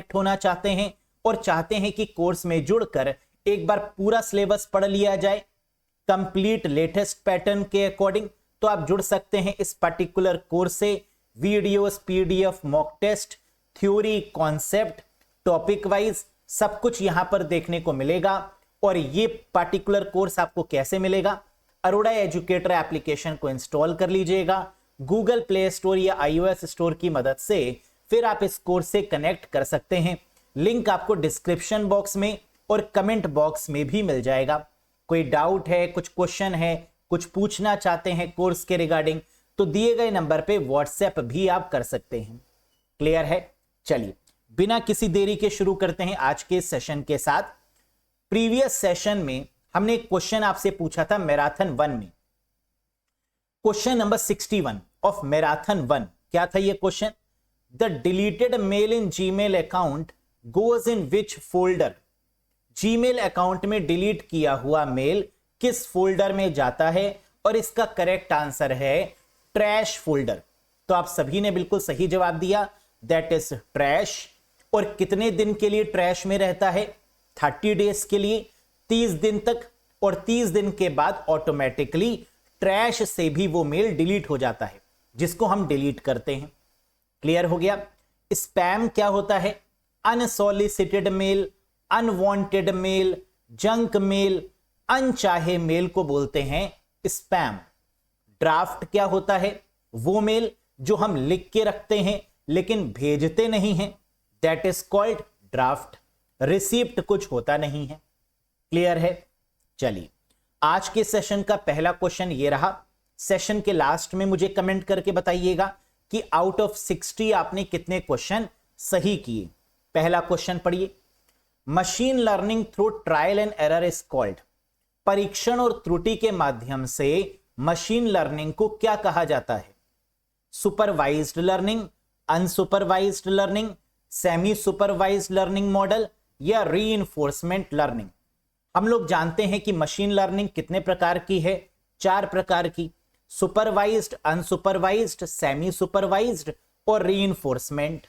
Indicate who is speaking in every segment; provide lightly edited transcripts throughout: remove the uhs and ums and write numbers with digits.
Speaker 1: Connect होना चाहते हैं और चाहते हैं कि कोर्स में जुड़कर एक बार पूरा सिलेबस पढ़ लिया जाए कंप्लीट लेटेस्ट पैटर्न के अकॉर्डिंग, तो आप जुड़ सकते हैं इस पर्टिकुलर कोर्स से। Videos, PDF, mock test, theory, concept, topic wise सब कुछ यहां पर देखने को मिलेगा। और ये पर्टिकुलर कोर्स आपको कैसे मिलेगा? अरोड़ा एजुकेटर एप्लीकेशन को इंस्टॉल कर लीजिएगा गूगल प्ले स्टोर या iOS स्टोर की मदद से, फिर आप इस कोर्स से कनेक्ट कर सकते हैं। लिंक आपको डिस्क्रिप्शन बॉक्स में और कमेंट बॉक्स में भी मिल जाएगा। कोई डाउट है, कुछ क्वेश्चन है, कुछ पूछना चाहते हैं कोर्स के रिगार्डिंग, तो दिए गए नंबर पे व्हाट्सएप भी आप कर सकते हैं। क्लियर है? चलिए बिना किसी देरी के शुरू करते हैं आज के सेशन के साथ। प्रीवियस सेशन में हमने एक क्वेश्चन आपसे पूछा था मैराथन 1 में, क्वेश्चन नंबर 61 ऑफ मैराथन 1। क्या था ये question? The deleted mail in Gmail account goes in which folder? Gmail account में डिलीट किया हुआ मेल किस फोल्डर में जाता है? और इसका करेक्ट आंसर है ट्रैश फोल्डर। तो आप सभी ने बिल्कुल सही जवाब दिया, दैट इज ट्रैश। और कितने दिन के लिए ट्रैश में रहता है? 30 डेज के लिए, 30 दिन तक। और 30 दिन के बाद ऑटोमेटिकली ट्रैश से भी वो मेल डिलीट हो जाता है जिसको हम डिलीट करते हैं। क्लियर हो गया? स्पैम क्या होता है? Unsolicited mail, unwanted mail, junk mail, अनचाहे मेल को बोलते हैं स्पैम। ड्राफ्ट क्या होता है? वो मेल जो हम लिख के रखते हैं लेकिन भेजते नहीं हैं, that is called draft. Receipt कुछ होता नहीं है। क्लियर है? चलिए आज के सेशन का पहला क्वेश्चन ये रहा। सेशन के लास्ट में मुझे कमेंट करके बताइएगा कि आउट ऑफ 60 आपने कितने क्वेश्चन सही किए। पहला क्वेश्चन पढ़िए। Machine learning through trial and error is called. परीक्षण और त्रुटि के माध्यम से मशीन लर्निंग को क्या कहा जाता है? Supervised learning, unsupervised learning, semi supervised learning model या रीइंफोर्समेंट लर्निंग। हम लोग जानते हैं कि मशीन लर्निंग कितने प्रकार की है? 4 प्रकार की, सुपरवाइज्ड, अनसुपरवाइज्ड, सेमी सुपरवाइज्ड और रीइंफोर्समेंट।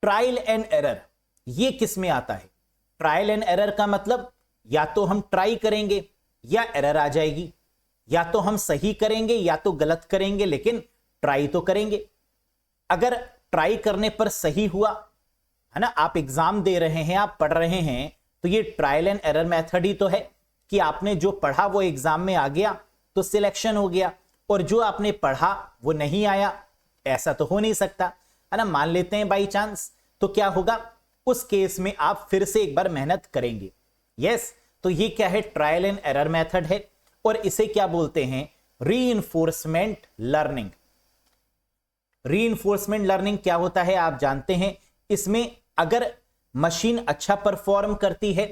Speaker 1: ट्रायल एंड एरर ये किस में आता है? ट्रायल एंड एरर का मतलब या तो हम ट्राई करेंगे या एरर आ जाएगी, या तो हम सही करेंगे या तो गलत करेंगे, लेकिन ट्राई तो करेंगे। अगर ट्राई करने पर सही हुआ है ना, आप एग्जाम दे रहे हैं, आप पढ़ रहे हैं, तो ये ट्रायल एंड एरर मेथड ही तो है कि आपने जो पढ़ा वो एग्जाम में आ गया तो सिलेक्शन हो गया, और जो आपने पढ़ा वो नहीं आया, ऐसा तो हो नहीं सकता है ना। मान लेते हैं बाई चांस, तो क्या होगा? उस केस में आप फिर से एक बार मेहनत करेंगे। यस, तो ये क्या है? ट्रायल एंड एरर मेथड है और इसे क्या बोलते हैं? Reinforcement learning. रीइंफोर्समेंट लर्निंग क्या होता है आप जानते हैं। इसमें अगर मशीन अच्छा परफॉर्म करती है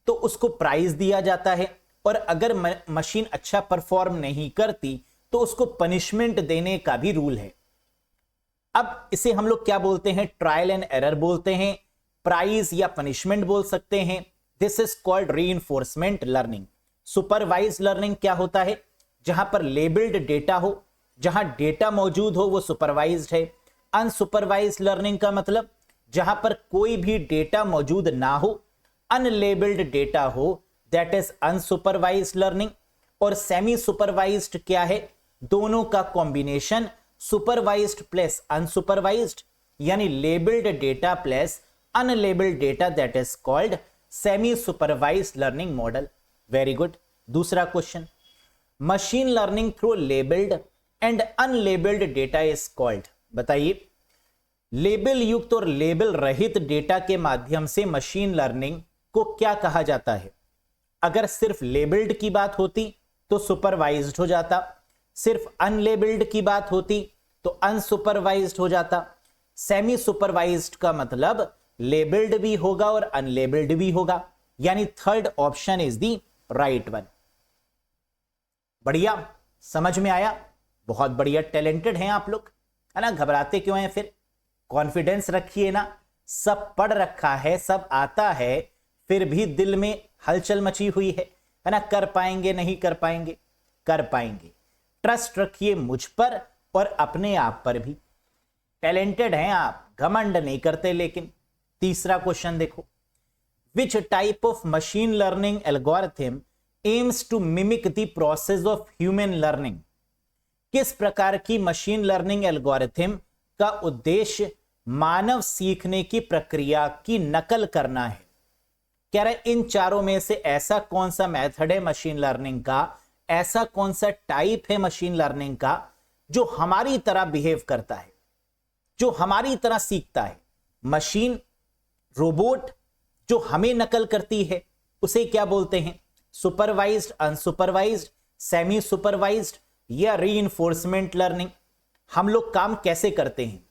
Speaker 1: तो उसको प्राइज दिया जाता है, और अगर मशीन अच्छा परफॉर्म नहीं करती तो उसको पनिशमेंट देने का भी रूल है। अब इसे हम लोग क्या बोलते हैं? ट्रायल एंड एरर बोलते हैं, प्राइज या पनिशमेंट बोल सकते हैं। This is called reinforcement learning. Supervise learning क्या होता है? जहां पर लेबल्ड डेटा हो, जहां डेटा मौजूद हो, वो सुपरवाइज्ड है। अनसुपरवाइज्ड लर्निंग का मतलब जहां पर कोई भी डेटा मौजूद ना हो, अनलेबल्ड डेटा हो, दैट इज अनसुपरवाइज्ड लर्निंग। और सेमी सुपरवाइज्ड क्या है? दोनों का कॉम्बिनेशन, सुपरवाइज्ड प्लस अनसुपरवाइज्ड, यानी labelled data plus unlabelled data, that is called semi supervised learning model. Very good. दूसरा question, machine learning through labelled and unlabelled data is called. बताइए, label युक्त और label रहित डेटा के माध्यम से machine learning को क्या कहा जाता है? अगर सिर्फ लेबल्ड की बात होती तो सुपरवाइज्ड हो जाता, सिर्फ अनलेबल्ड की बात होती तो अनसुपरवाइज्ड हो जाता। सेमी सुपरवाइज्ड का मतलब लेबल्ड भी होगा और अनलेबल्ड भी होगा, यानी third option is the right one. बढ़िया, समझ में आया? बहुत बढ़िया, टैलेंटेड हैं आप लोग, है ना। घबराते क्यों हैं फिर? कॉन्फिडेंस रखिए ना। सब पढ़ रखा है, सब आता है, फिर भी दिल में हलचल मची हुई है ना। कर पाएंगे, नहीं कर पाएंगे? कर पाएंगे। ट्रस्ट रखिए मुझ पर और अपने आप पर भी। टैलेंटेड हैं आप, घमंड नहीं करते, लेकिन तीसरा क्वेश्चन देखो, which type of machine learning algorithm aims to mimic the process of human learning. किस प्रकार की मशीन लर्निंग एल्गोरिथम का उद्देश्य मानव सीखने की प्रक्रिया की नकल करना है। कह रहे इन चारों में से ऐसा कौन सा मेथड है मशीन लर्निंग का, ऐसा कौन सा टाइप है मशीन लर्निंग का जो हमारी तरह बिहेव करता है, जो हमारी तरह सीखता है। मशीन, रोबोट जो हमें नकल करती है उसे क्या बोलते हैं? सुपरवाइज्ड, अनसुपरवाइज्ड, सेमी सुपरवाइज्ड या रीइंफोर्समेंट लर्निंग। हम लोग काम कैसे करते हैं?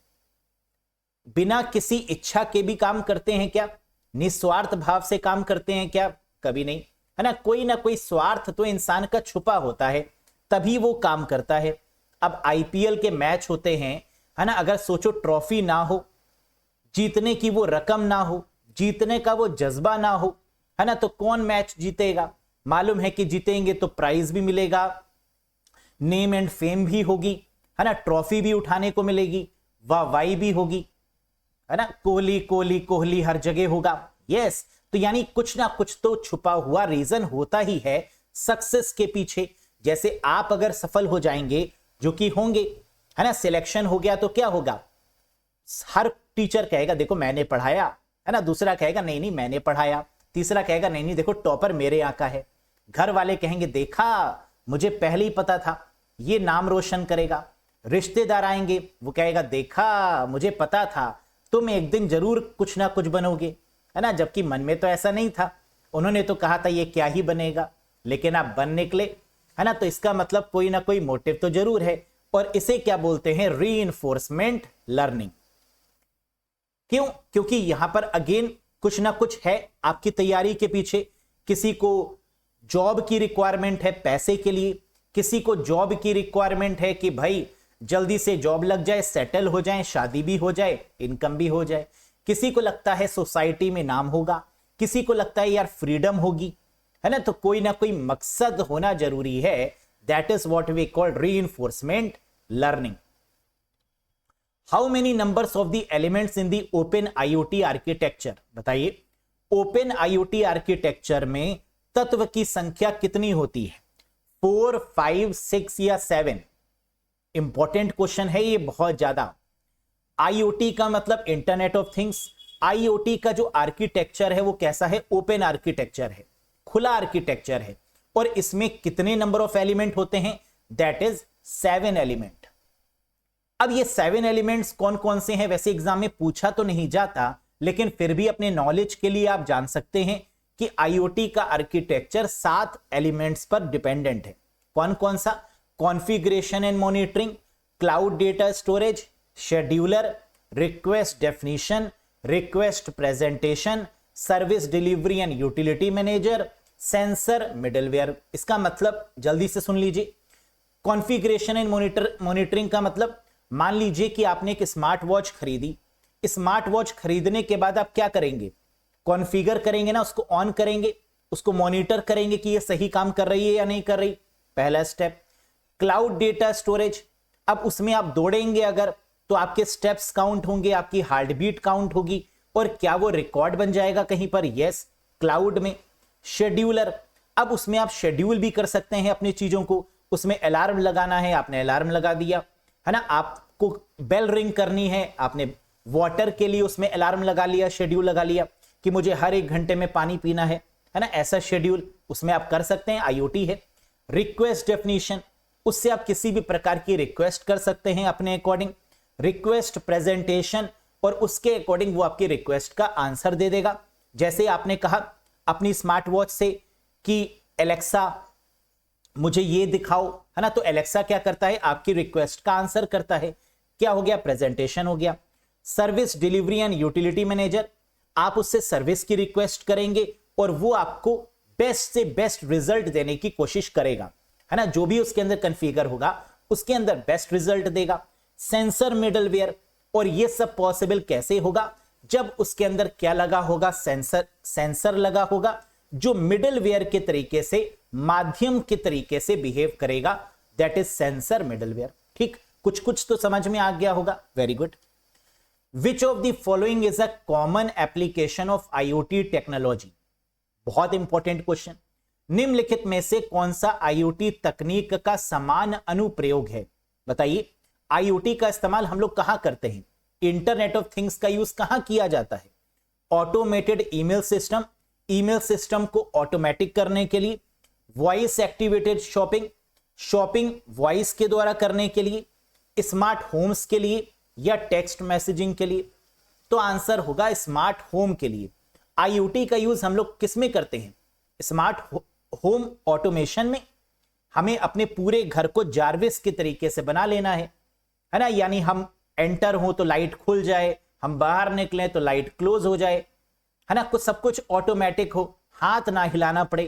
Speaker 1: बिना किसी इच्छा के भी काम करते हैं क्या? निस्वार्थ भाव से काम करते हैं क्या? कभी नहीं, है ना कोई स्वार्थ तो इंसान का छुपा होता है, तभी वो काम करता है। अब आईपीएल के मैच होते हैं, है ना, अगर सोचो ट्रॉफी ना हो, जीतने की वो रकम ना हो, जीतने का वो जज्बा ना हो, है ना, तो कौन मैच जीतेगा? मालूम है कि जीतेंगे तो प्राइज भी मिलेगा, नेम एंड फेम भी होगी, है ना, ट्रॉफी भी उठाने को मिलेगी, वाहवाही भी होगी, है ना, कोहली कोहली कोहली हर जगह होगा। यस, तो यानी कुछ ना कुछ तो छुपा हुआ रीजन होता ही है सक्सेस के पीछे। जैसे आप अगर सफल हो जाएंगे, जो कि होंगे, है ना, सिलेक्शन हो गया तो क्या होगा? हर टीचर कहेगा देखो मैंने पढ़ाया, है ना, दूसरा कहेगा नहीं नहीं मैंने पढ़ाया, तीसरा कहेगा नहीं नहीं देखो टॉपर मेरे यहाँ का है, घर वाले कहेंगे देखा मुझे पहले ही पता था ये नाम रोशन करेगा, रिश्तेदार आएंगे वो कहेगा देखा मुझे पता था तुम एक दिन जरूर कुछ ना कुछ बनोगे, है ना, जबकि मन में तो ऐसा नहीं था, उन्होंने तो कहा था ये क्या ही बनेगा, लेकिन आप बन निकले, है ना। तो इसका मतलब कोई ना कोई मोटिव तो जरूर है, और इसे क्या बोलते हैं? Reinforcement learning. क्यों? क्योंकि यहां पर अगेन कुछ ना कुछ है आपकी तैयारी के पीछे। किसी को जॉब की रिक्वायरमेंट है पैसे के लिए, किसी को जॉब की रिक्वायरमेंट है कि भाई जल्दी से जॉब लग जाए, सेटल हो जाए, शादी भी हो जाए, इनकम भी हो जाए। किसी को लगता है सोसाइटी में नाम होगा, किसी को लगता है यार फ्रीडम होगी, है ना। तो कोई ना कोई मकसद होना जरूरी है। That is what we call reinforcement learning. How many numbers of the elements in the open IoT architecture? बताइए, ओपन आईओटी आर्किटेक्चर में तत्व की संख्या कितनी होती है? 4, 5, 6 या 7? इंपॉर्टेंट क्वेश्चन है ये बहुत ज्यादा। आईओटी का मतलब इंटरनेट ऑफ थिंग्स। आईओटी का जो आर्किटेक्चर है वो कैसा है? ओपन आर्किटेक्चर है, खुला आर्किटेक्चर है। और इसमें कितने नंबर ऑफ एलिमेंट होते हैं? That is 7 element. अब ये 7 एलिमेंट्स कौन कौन से हैं? वैसे एग्जाम में पूछा तो नहीं जाता, लेकिन फिर भी अपने नॉलेज के लिए आप जान सकते हैं कि आईओटी का आर्किटेक्चर 7 एलिमेंट्स पर डिपेंडेंट है। कौन कौन सा? Configuration and monitoring, cloud data storage, scheduler, request definition, request presentation, service delivery and utility manager, sensor, middleware. इसका मतलब जल्दी से सुन लीजिए। कॉन्फ़िगरेशन एंड मॉनिटरिंग का मतलब, मान लीजिए कि आपने एक स्मार्ट वॉच खरीदी। स्मार्ट वॉच खरीदने के बाद आप क्या करेंगे? कॉन्फ़िगर करेंगे ना, उसको ऑन करेंगे, उसको मॉनिटर करेंगे कि ये सही काम कर रही है या नहीं कर रही, पहला स्टेप। क्लाउड डेटा स्टोरेज, अब उसमें आप दौड़ेंगे अगर, तो आपके स्टेप्स काउंट होंगे, आपकी हार्ट बीट काउंट होगी, और क्या वो रिकॉर्ड बन जाएगा कहीं पर? यस, क्लाउड में। शेड्यूलर, अब उसमें आप शेड्यूल भी कर सकते हैं अपनी चीजों को। उसमें अलार्म लगाना है, आपने अलार्म लगा दिया, है ना। आपको बेल रिंग करनी है, आपने वाटर के लिए उसमें अलार्म लगा लिया, शेड्यूल लगा लिया कि मुझे हर 1 घंटे में पानी पीना है ना। ऐसा शेड्यूल उसमें आप कर सकते हैं, आईओटी है। रिक्वेस्ट डेफिनेशन, उससे आप किसी भी प्रकार की रिक्वेस्ट कर सकते हैं अपने अकॉर्डिंग। रिक्वेस्ट प्रेजेंटेशन, और उसके अकॉर्डिंग वो आपकी रिक्वेस्ट का आंसर दे देगा। जैसे आपने कहा अपनी स्मार्ट वॉच से कि एलेक्सा मुझे ये दिखाओ, है ना, तो एलेक्सा क्या करता है? आपकी रिक्वेस्ट का आंसर करता है। क्या हो गया? प्रेजेंटेशन हो गया। Service delivery and utility manager, आप उससे सर्विस की रिक्वेस्ट करेंगे और वो आपको बेस्ट से बेस्ट रिजल्ट देने की कोशिश करेगा, है ना। जो भी उसके अंदर कॉन्फ़िगर होगा उसके अंदर बेस्ट रिजल्ट देगा। सेंसर मिडलवेयर, और ये सब पॉसिबल कैसे होगा? जब उसके अंदर क्या लगा होगा? सेंसर लगा होगा जो मिडलवेयर के तरीके से, माध्यम के तरीके से बिहेव करेगा। That is sensor middleware. ठीक, कुछ कुछ तो समझ में आ गया होगा। Very good. Which of the following is a common application of IoT technology? बहुत इंपॉर्टेंट क्वेश्चन। निम्नलिखित में से कौन सा आईओटी तकनीक का समान अनुप्रयोग है? बताइए, आईओटी का इस्तेमाल हम लोग कहां करते हैं? इंटरनेट ऑफ थिंग्स का यूज कहां किया जाता है? Automated email system, email system को ऑटोमेटिक करने के लिए, voice activated shopping, shopping voice के द्वारा करने के लिए, स्मार्ट होम्स के लिए, या टेक्स्ट मैसेजिंग के लिए? तो आंसर होगा स्मार्ट होम के लिए। आईओटी का यूज हम लोग किस में करते हैं? स्मार्ट होम ऑटोमेशन में। हमें अपने पूरे घर को जार्विस के तरीके से बना लेना है ना, यानी हम एंटर हो तो लाइट खुल जाए, हम बाहर निकलें तो लाइट क्लोज हो जाए, है ना, कुछ सब कुछ ऑटोमेटिक हो, हाथ ना हिलाना पड़े,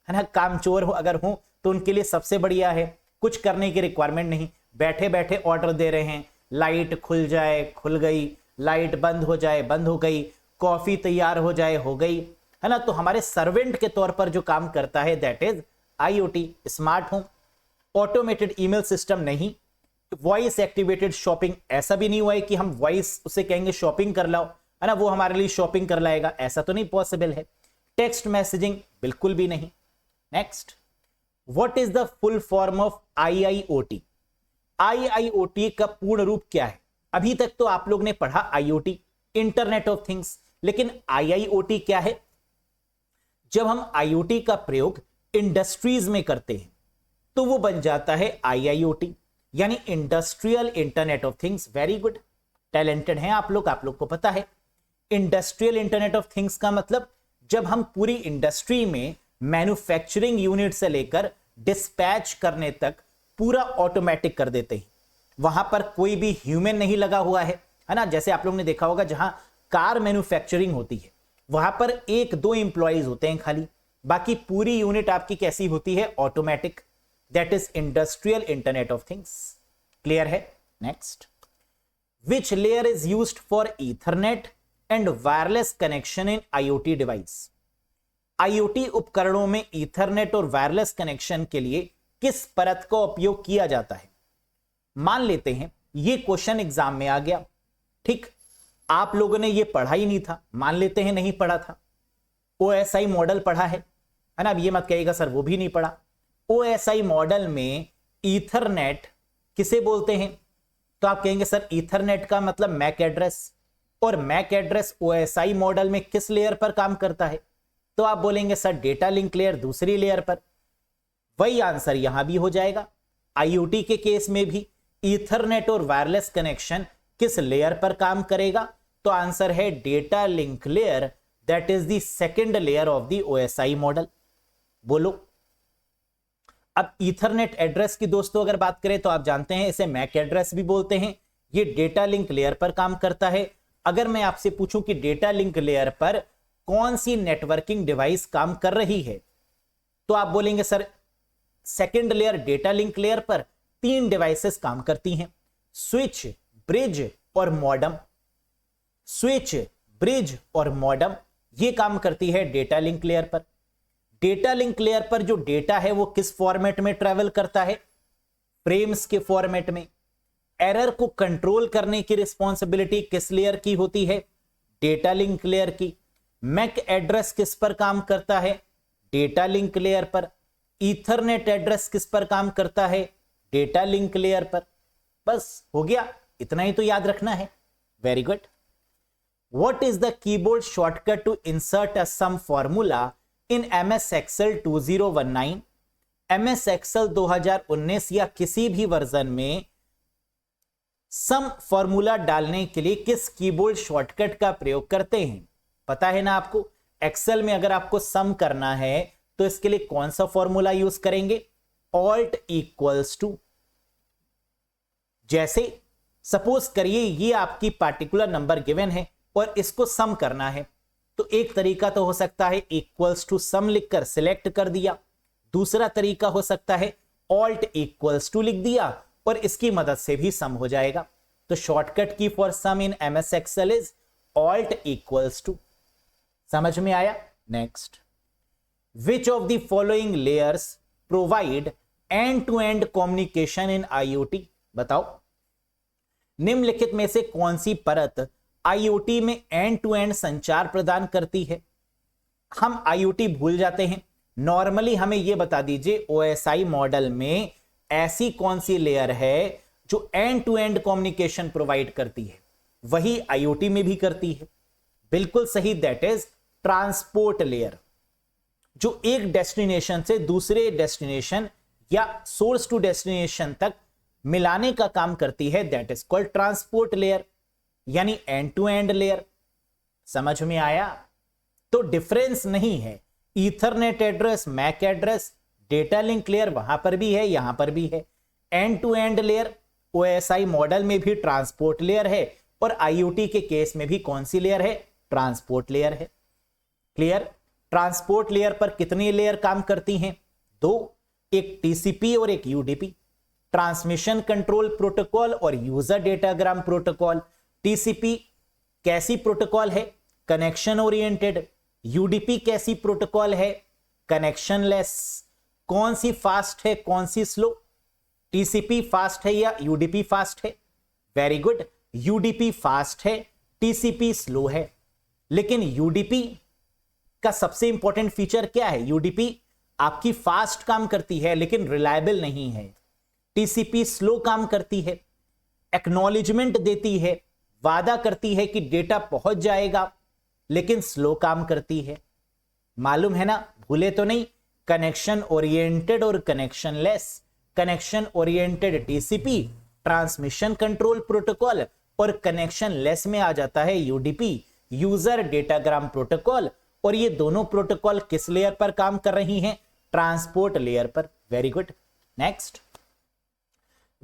Speaker 1: है ना, कामचोर हो अगर हो तो उनके लिए सबसे बढ़िया है, कुछ करने की रिक्वायरमेंट नहीं, बैठे बैठे ऑर्डर दे रहे हैं, लाइट खुल जाए खुल गई, लाइट बंद हो जाए बंद हो गई, कॉफी तैयार हो जाए हो गई, है ना। तो हमारे सर्वेंट के तौर पर जो काम करता है that is IoT, smart home. Automated email system नहीं, वॉइस एक्टिवेटेड शॉपिंग, ऐसा भी नहीं हुआ है कि हम वॉइस उसे कहेंगे शॉपिंग कर लाओ, है ना, वो हमारे लिए शॉपिंग कर लाएगा, ऐसा तो नहीं पॉसिबल है। टेक्स्ट मैसेजिंग बिल्कुल भी नहीं। Next, what is the full form of IIoT? IIoT का पूर्ण रूप क्या है? अभी तक तो आप लोग ने पढ़ा आईओटी, इंटरनेट ऑफ थिंग्स, लेकिन आईआईओटी क्या है? जब हम आईओटी का प्रयोग इंडस्ट्रीज में करते हैं तो वो बन जाता है आईआईओटी, यानी industrial internet of things. Very good, talented हैं आप लोग को पता है। इंडस्ट्रियल इंटरनेट ऑफ थिंग्स का मतलब जब हम पूरी इंडस्ट्री में मैन्युफैक्चरिंग यूनिट से लेकर डिस्पैच करने तक पूरा ऑटोमेटिक कर देते हैं, वहां पर कोई भी ह्यूमन नहीं लगा हुआ है ना। जैसे आप लोग ने देखा होगा जहां कार मैन्युफैक्चरिंग होती है वहां पर 1-2 एम्प्लॉइज होते हैं खाली, बाकी पूरी यूनिट आपकी कैसी होती है? Automatic. That is industrial internet of things. Clear है? Next, which layer is used for Ethernet and wireless connection in IoT device? IoT उपकरणों में ईथरनेट और वायरलेस कनेक्शन के लिए किस परत का उपयोग किया जाता है? मान लेते हैं ये क्वेश्चन एग्जाम में आ गया, ठीक, आप लोगों ने ये पढ़ा ही नहीं था, मान लेते हैं नहीं पढ़ा था, ओएसआई मॉडल पढ़ा है ना। अब ये मत कहिएगा सर वो भी नहीं पढ़ा। ओएसआई मॉडल में ईथरनेट किसे बोलते हैं? तो आप कहेंगे सर ईथरनेट का मतलब मैक एड्रेस, और मैक एड्रेस ओएसआई मॉडल में किस लेयर पर काम करता है? तो आप बोलेंगे सर डेटा लिंक लेयर, दूसरी लेयर पर। वही आंसर यहां भी हो जाएगा। आईओटी के केस में भी ईथरनेट और वायरलेस कनेक्शन किस लेयर पर काम करेगा? तो आंसर है data link layer, that is the second layer of the OSI model. बोलो, अब ईथरनेट एड्रेस की दोस्तों अगर बात करें तो आप जानते हैं इसे मैक एड्रेस भी बोलते हैं, ये डेटा लिंक लेयर पर काम करता है। अगर मैं आपसे पूछूं कि डेटा लिंक लेयर पर कौन सी नेटवर्किंग डिवाइस काम कर रही है, तो आप बोलेंगे sir second layer data link layer पर 3 डिवाइसेस काम करती हैं, स्विच, ब्रिज और मॉडम। स्विच, ब्रिज और मॉडम ये काम करती है डेटा लिंक लेयर पर। डेटा लिंक लेयर पर जो डेटा है वो किस फॉर्मेट में ट्रेवल करता है? फ्रेम्स के फॉर्मेट में। एरर को कंट्रोल करने की रिस्पॉन्सिबिलिटी किस लेयर की होती है? डेटा लिंक लेयर की। मैक एड्रेस किस पर काम करता है? डेटा लिंक लेयर पर। ईथरनेट एड्रेस किस पर काम करता है? डेटा लिंक लेयर पर। बस हो गया, इतना ही तो याद रखना है। Very good. What is the keyboard shortcut to insert a sum formula in MS Excel 2019? MS Excel 2019 या किसी भी वर्जन में सम फॉर्मूला डालने के लिए किस कीबोर्ड शॉर्टकट का प्रयोग करते हैं? पता है ना आपको, एक्सेल में अगर आपको सम करना है तो इसके लिए कौन सा फॉर्मूला यूज करेंगे? Alt equals to. जैसे सपोज करिए ये आपकी पार्टिकुलर नंबर गिवन है और इसको सम करना है, तो एक तरीका तो हो सकता है इक्वल्स टू सम लिखकर सिलेक्ट कर दिया, दूसरा तरीका हो सकता है ऑल्ट इक्वल्स टू लिख दिया और इसकी मदद से भी सम हो जाएगा। तो शॉर्टकट की for sum in MS Excel is alt equals to. समझ में आया? Next, which of the following layers provide end to end communication in IoT? बताओ, निम्नलिखित में से कौन सी परत आईओटी में एंड टू एंड संचार प्रदान करती है। हम आईओटी भूल जाते हैं, नॉर्मली हमें यह बता दीजिए ओएसआई मॉडल में ऐसी कौन सी लेयर है जो end to end communication provide करती है। वही आईओटी में भी करती है, बिल्कुल सही, दैट इज ट्रांसपोर्ट लेयर, जो एक डेस्टिनेशन से दूसरे डेस्टिनेशन या सोर्स टू डेस्टिनेशन तक मिलाने का काम करती है, that is called transport layer, यानी एंड टू एंड लेयर। समझ में आया? तो डिफरेंस नहीं है, ethernet address, MAC address, data link layer वहां पर भी है, यहां पर भी है। End to end layer OSI model में भी ट्रांसपोर्ट लेयर है, और आईओटी के केस में भी कौन सी लेयर है? ट्रांसपोर्ट लेयर है। क्लियर? ट्रांसपोर्ट लेयर पर कितनी लेयर काम करती हैं? दो, एक टीसीपी और एक यूडीपी, ट्रांसमिशन कंट्रोल प्रोटोकॉल और यूजर डेटाग्राम प्रोटोकॉल। टीसीपी कैसी प्रोटोकॉल है? Connection oriented. यूडीपी कैसी प्रोटोकॉल है? कनेक्शनलेस। कौन सी फास्ट है, कौन सी स्लो? टीसीपी फास्ट है या यूडीपी फास्ट है? वेरी गुड, यूडीपी फास्ट है, टीसीपी स्लो है। लेकिन यूडीपी का सबसे इंपॉर्टेंट फीचर क्या है? यूडीपी आपकी फास्ट काम करती है लेकिन रिलायबल नहीं है। टीसीपी स्लो काम करती है, एक्नॉलेजमेंट देती है, वादा करती है कि डेटा पहुंच जाएगा, लेकिन स्लो काम करती है। मालूम है ना? भूले तो नहीं? कनेक्शन ओरिएंटेड और connectionless. Connection oriented TCP, transmission control protocol, और कनेक्शन लेस में आ जाता है यूडीपी, यूजर डेटाग्राम प्रोटोकॉल। और ये दोनों प्रोटोकॉल किस लेयर पर काम कर रही हैं? ट्रांसपोर्ट लेयर पर। Very good, next.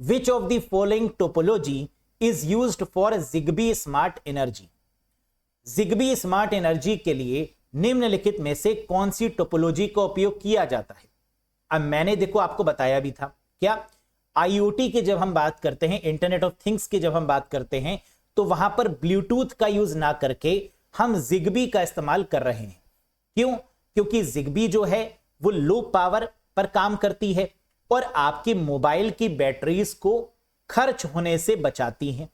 Speaker 1: Which of the following topology is used for Zigbee smart energy? Zigbee smart energy के लिए निम्नलिखित में से कौन सी टोपोलॉजी का उपयोग किया जाता है? अब मैंने देखो आपको बताया भी था, क्या आईओटी की जब हम बात करते हैं, इंटरनेट ऑफ थिंग्स की जब हम बात करते हैं, तो वहां पर ब्लूटूथ का यूज ना करके हम जिग्बी का इस्तेमाल कर रहे हैं। क्यों? क्योंकि जिग्बी जो है वो लो पावर पर काम करती है और आपकी मोबाइल की बैटरीज को खर्च होने से बचाती हैं,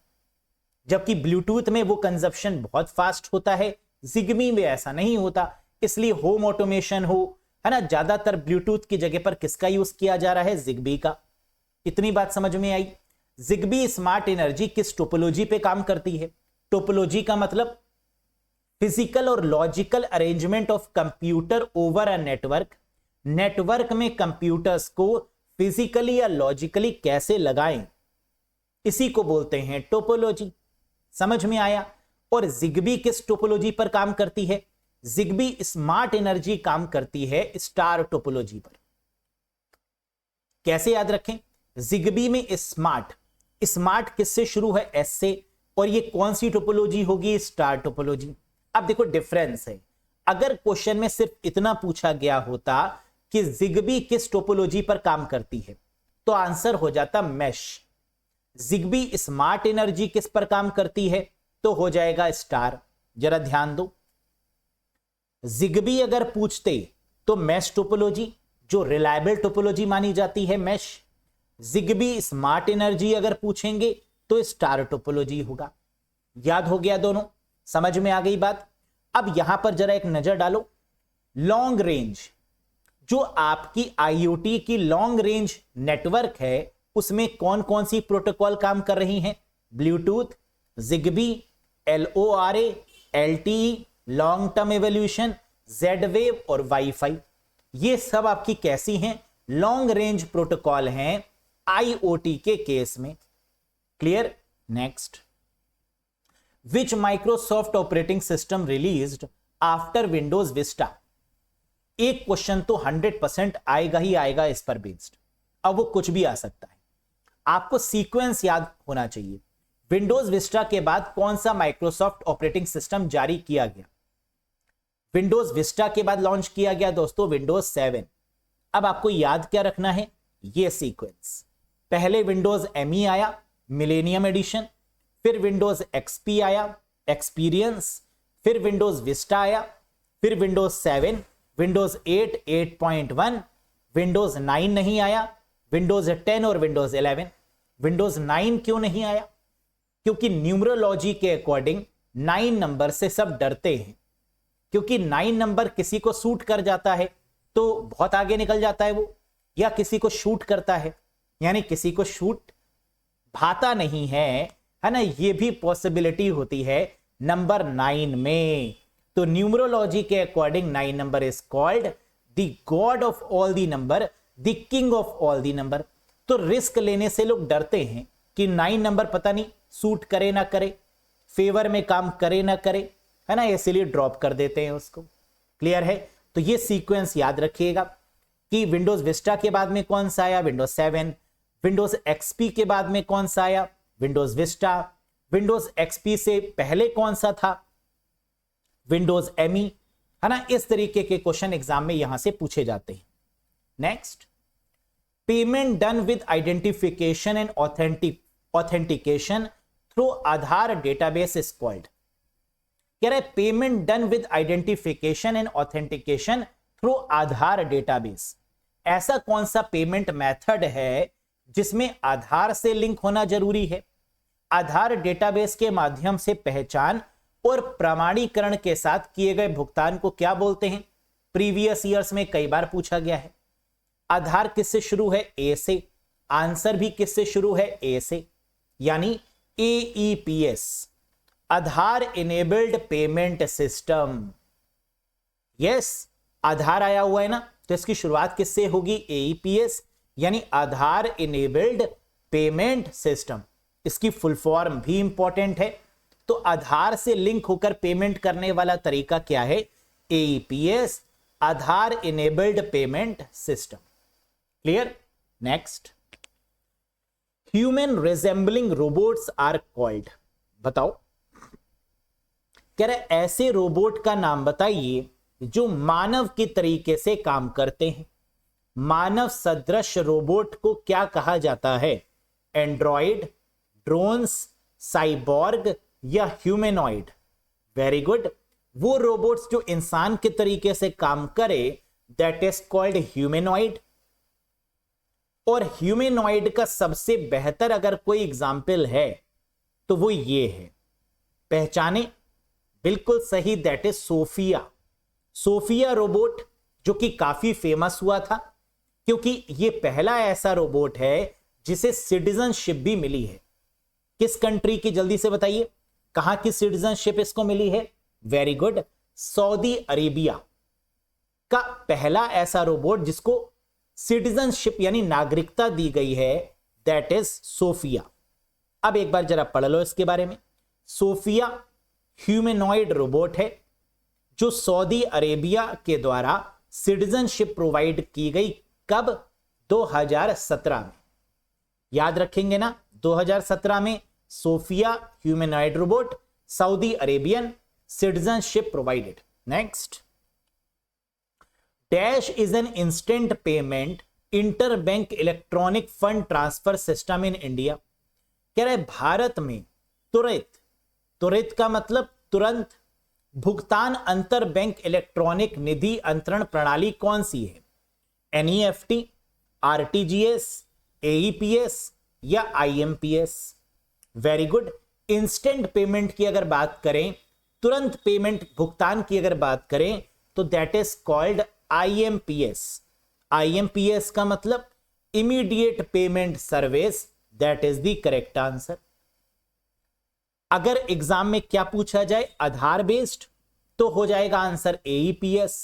Speaker 1: जबकि ब्लूटूथ में वो कंजप्शन बहुत फास्ट होता है, जिग्बी में ऐसा नहीं होता। इसलिए होम ऑटोमेशन हो, है ना, ज्यादातर ब्लूटूथ की जगह पर किसका यूज किया जा रहा है? जिग्बी का। इतनी बात समझ में आई? जिग्बी स्मार्ट एनर्जी किस टोपोलॉजी पे काम करती है? टोपोलॉजी का मतलब फिजिकल और logical arrangement of computer over a network. Network में कंप्यूटर्स को फिजिकली या लॉजिकली कैसे लगाएं, इसी को बोलते हैं टोपोलॉजी। समझ में आया? और जिग्बी किस टोपोलॉजी पर काम करती है? जिग्बी स्मार्ट एनर्जी काम करती है स्टार टोपोलॉजी पर। कैसे याद रखें? जिग्बी में स्मार्ट, स्मार्ट किससे शुरू है? एस से, और ये कौन सी टोपोलॉजी होगी? Star topology. अब देखो डिफरेंस है, अगर क्वेश्चन में सिर्फ इतना पूछा गया होता कि जिग्बी किस टोपोलॉजी पर काम करती है, तो आंसर हो जाता मैश। जिग्बी स्मार्ट एनर्जी किस पर काम करती है, तो हो जाएगा स्टार। जरा ध्यान दो, जिग्बी अगर पूछते तो मैश टोपोलॉजी, जो रिलायबल टोपोलॉजी मानी जाती है, मैश। जिग्बी स्मार्ट एनर्जी अगर पूछेंगे तो स्टार टोपोलॉजी होगा। याद हो गया दोनों? समझ में आ गई बात? अब यहां पर जरा एक नजर डालो, लॉन्ग रेंज, जो आपकी आईओटी की लॉन्ग रेंज नेटवर्क है, उसमें कौन कौन सी प्रोटोकॉल काम कर रही हैं? Bluetooth, Zigbee, LORA, LTE, long term evolution, Z wave और वाईफाई। ये सब आपकी कैसी हैं? लॉन्ग रेंज प्रोटोकॉल हैं आईओटी के केस में। Clear? Next. Which Microsoft operating system released after Windows Vista? एक क्वेश्चन तो 100% आएगा ही आएगा इस पर बेस्ड। अब वो कुछ भी आ सकता है, आपको सीक्वेंस याद होना चाहिए। विंडोज विस्टा के बाद कौन सा माइक्रोसॉफ्ट ऑपरेटिंग सिस्टम जारी किया गया? विंडोज विस्टा के बाद लॉन्च किया गया दोस्तों विंडोज 7। अब आपको याद क्या रखना है? ये सीक्वेंस, पहले विंडोज ME आया, मिलेनियम एडिशन, फिर विंडोज XP आया, एक्सपीरियंस, फिर विंडोज विस्टा आया, फिर विंडोज 7, विंडोज 8, 8.1, विंडोज 9 नहीं आया, विंडोज 10 और विंडोज 11। विंडोज 9 क्यों नहीं आया? क्योंकि न्यूमरोलॉजी के अकॉर्डिंग 9 नंबर से सब डरते हैं, क्योंकि 9 नंबर किसी को सूट कर जाता है तो बहुत आगे निकल जाता है वो, या किसी को शूट करता है यानी किसी को शूट भाता नहीं है ना, ये भी पॉसिबिलिटी होती है नंबर 9 में। तो न्यूमरोलॉजी के according 9 number is called the God of all the number, the king of all the number. तो रिस्क लेने से लोग डरते हैं कि 9 नंबर पता नहीं सूट करे ना करे, फेवर में काम करे ना करे, है ना, इसलिए ड्रॉप कर देते हैं उसको। क्लियर है? तो ये सीक्वेंस याद रखिएगा कि विंडोज विस्टा के बाद में कौन सा आया, विंडोज 7, विंडोज एक्सपी के बाद में कौन सा आया, विंडोज विस्टा, विंडोज एक्सपी से पहले कौन सा था, विंडोज एमई, है ना। इस तरीके के क्वेश्चन एग्जाम में यहां से पूछे जाते हैं। Next, payment done with identification and authentication through Aadhaar database is called. कह रहा है payment done with identification and authentication through Aadhaar database. ऐसा कौन सा पेमेंट मेथड है जिसमें आधार से लिंक होना जरूरी है? आधार डेटाबेस के माध्यम से पहचान और प्रमाणीकरण के साथ किए गए भुगतान को क्या बोलते हैं? प्रीवियस ईयर्स में कई बार पूछा गया है। आधार किससे शुरू है? ए से। आंसर भी किससे शुरू है? ए से, यानी AEPS, Aadhaar enabled payment system. Yes, आधार आया हुआ है ना, तो इसकी शुरुआत किससे होगी? AEPS, यानी आधार इनेबल्ड पेमेंट सिस्टम। इसकी फुल फॉर्म भी इंपॉर्टेंट है। तो आधार से लिंक होकर पेमेंट करने वाला तरीका क्या है? AEPS, Aadhaar enabled payment system. Clear? Next, human resembling robots are called. बताओ, कह रहे ऐसे रोबोट का नाम बताइए जो मानव के तरीके से काम करते हैं। मानव सदृश रोबोट को क्या कहा जाता है? एंड्रॉइड, ड्रोन्स, साइबॉर्ग या ह्यूमनॉइड? Very good. वो रोबोट्स जो इंसान के तरीके से काम करे, दैट इज कॉल्ड ह्यूमनॉइड। और ह्यूमनॉइड का सबसे बेहतर अगर कोई एग्जाम्पल है तो वो ये है, पहचाने? बिल्कुल सही, that is Sophia. Sophia robot जो कि काफी फेमस हुआ था क्योंकि ये पहला ऐसा रोबोट है जिसे सिटीजनशिप भी मिली है। किस कंट्री की? जल्दी से बताइए, कहां की सिटीजनशिप इसको मिली है? वेरी गुड, सऊदी अरेबिया का पहला ऐसा रोबोट जिसको सिटीजनशिप यानी नागरिकता दी गई है, दैट इज सोफिया। अब एक बार जरा पढ़ लो इसके बारे में। सोफिया ह्यूमनॉइड रोबोट है जो सऊदी अरेबिया के द्वारा सिटीजनशिप प्रोवाइड की गई। कब? 2017 में। याद रखेंगे ना, 2017 में Sophia humanoid robot, Saudi Arabian, citizenship provided. Next, dash is an instant payment interbank electronic fund transfer system in India. कह रहे भारत में त्वरित का मतलब तुरंत भुगतान अंतर बैंक इलेक्ट्रॉनिक निधि अंतरण प्रणाली कौन सी है? NEFT, RTGS, AEPS या IMPS? Very good. Instant payment की अगर बात करें, तुरंत पेमेंट भुगतान की अगर बात करें तो that is called IMPS। IMPS का मतलब immediate payment service, that is the correct answer. अगर एग्जाम में क्या पूछा जाए, आधार बेस्ड, तो हो जाएगा आंसर AEPS।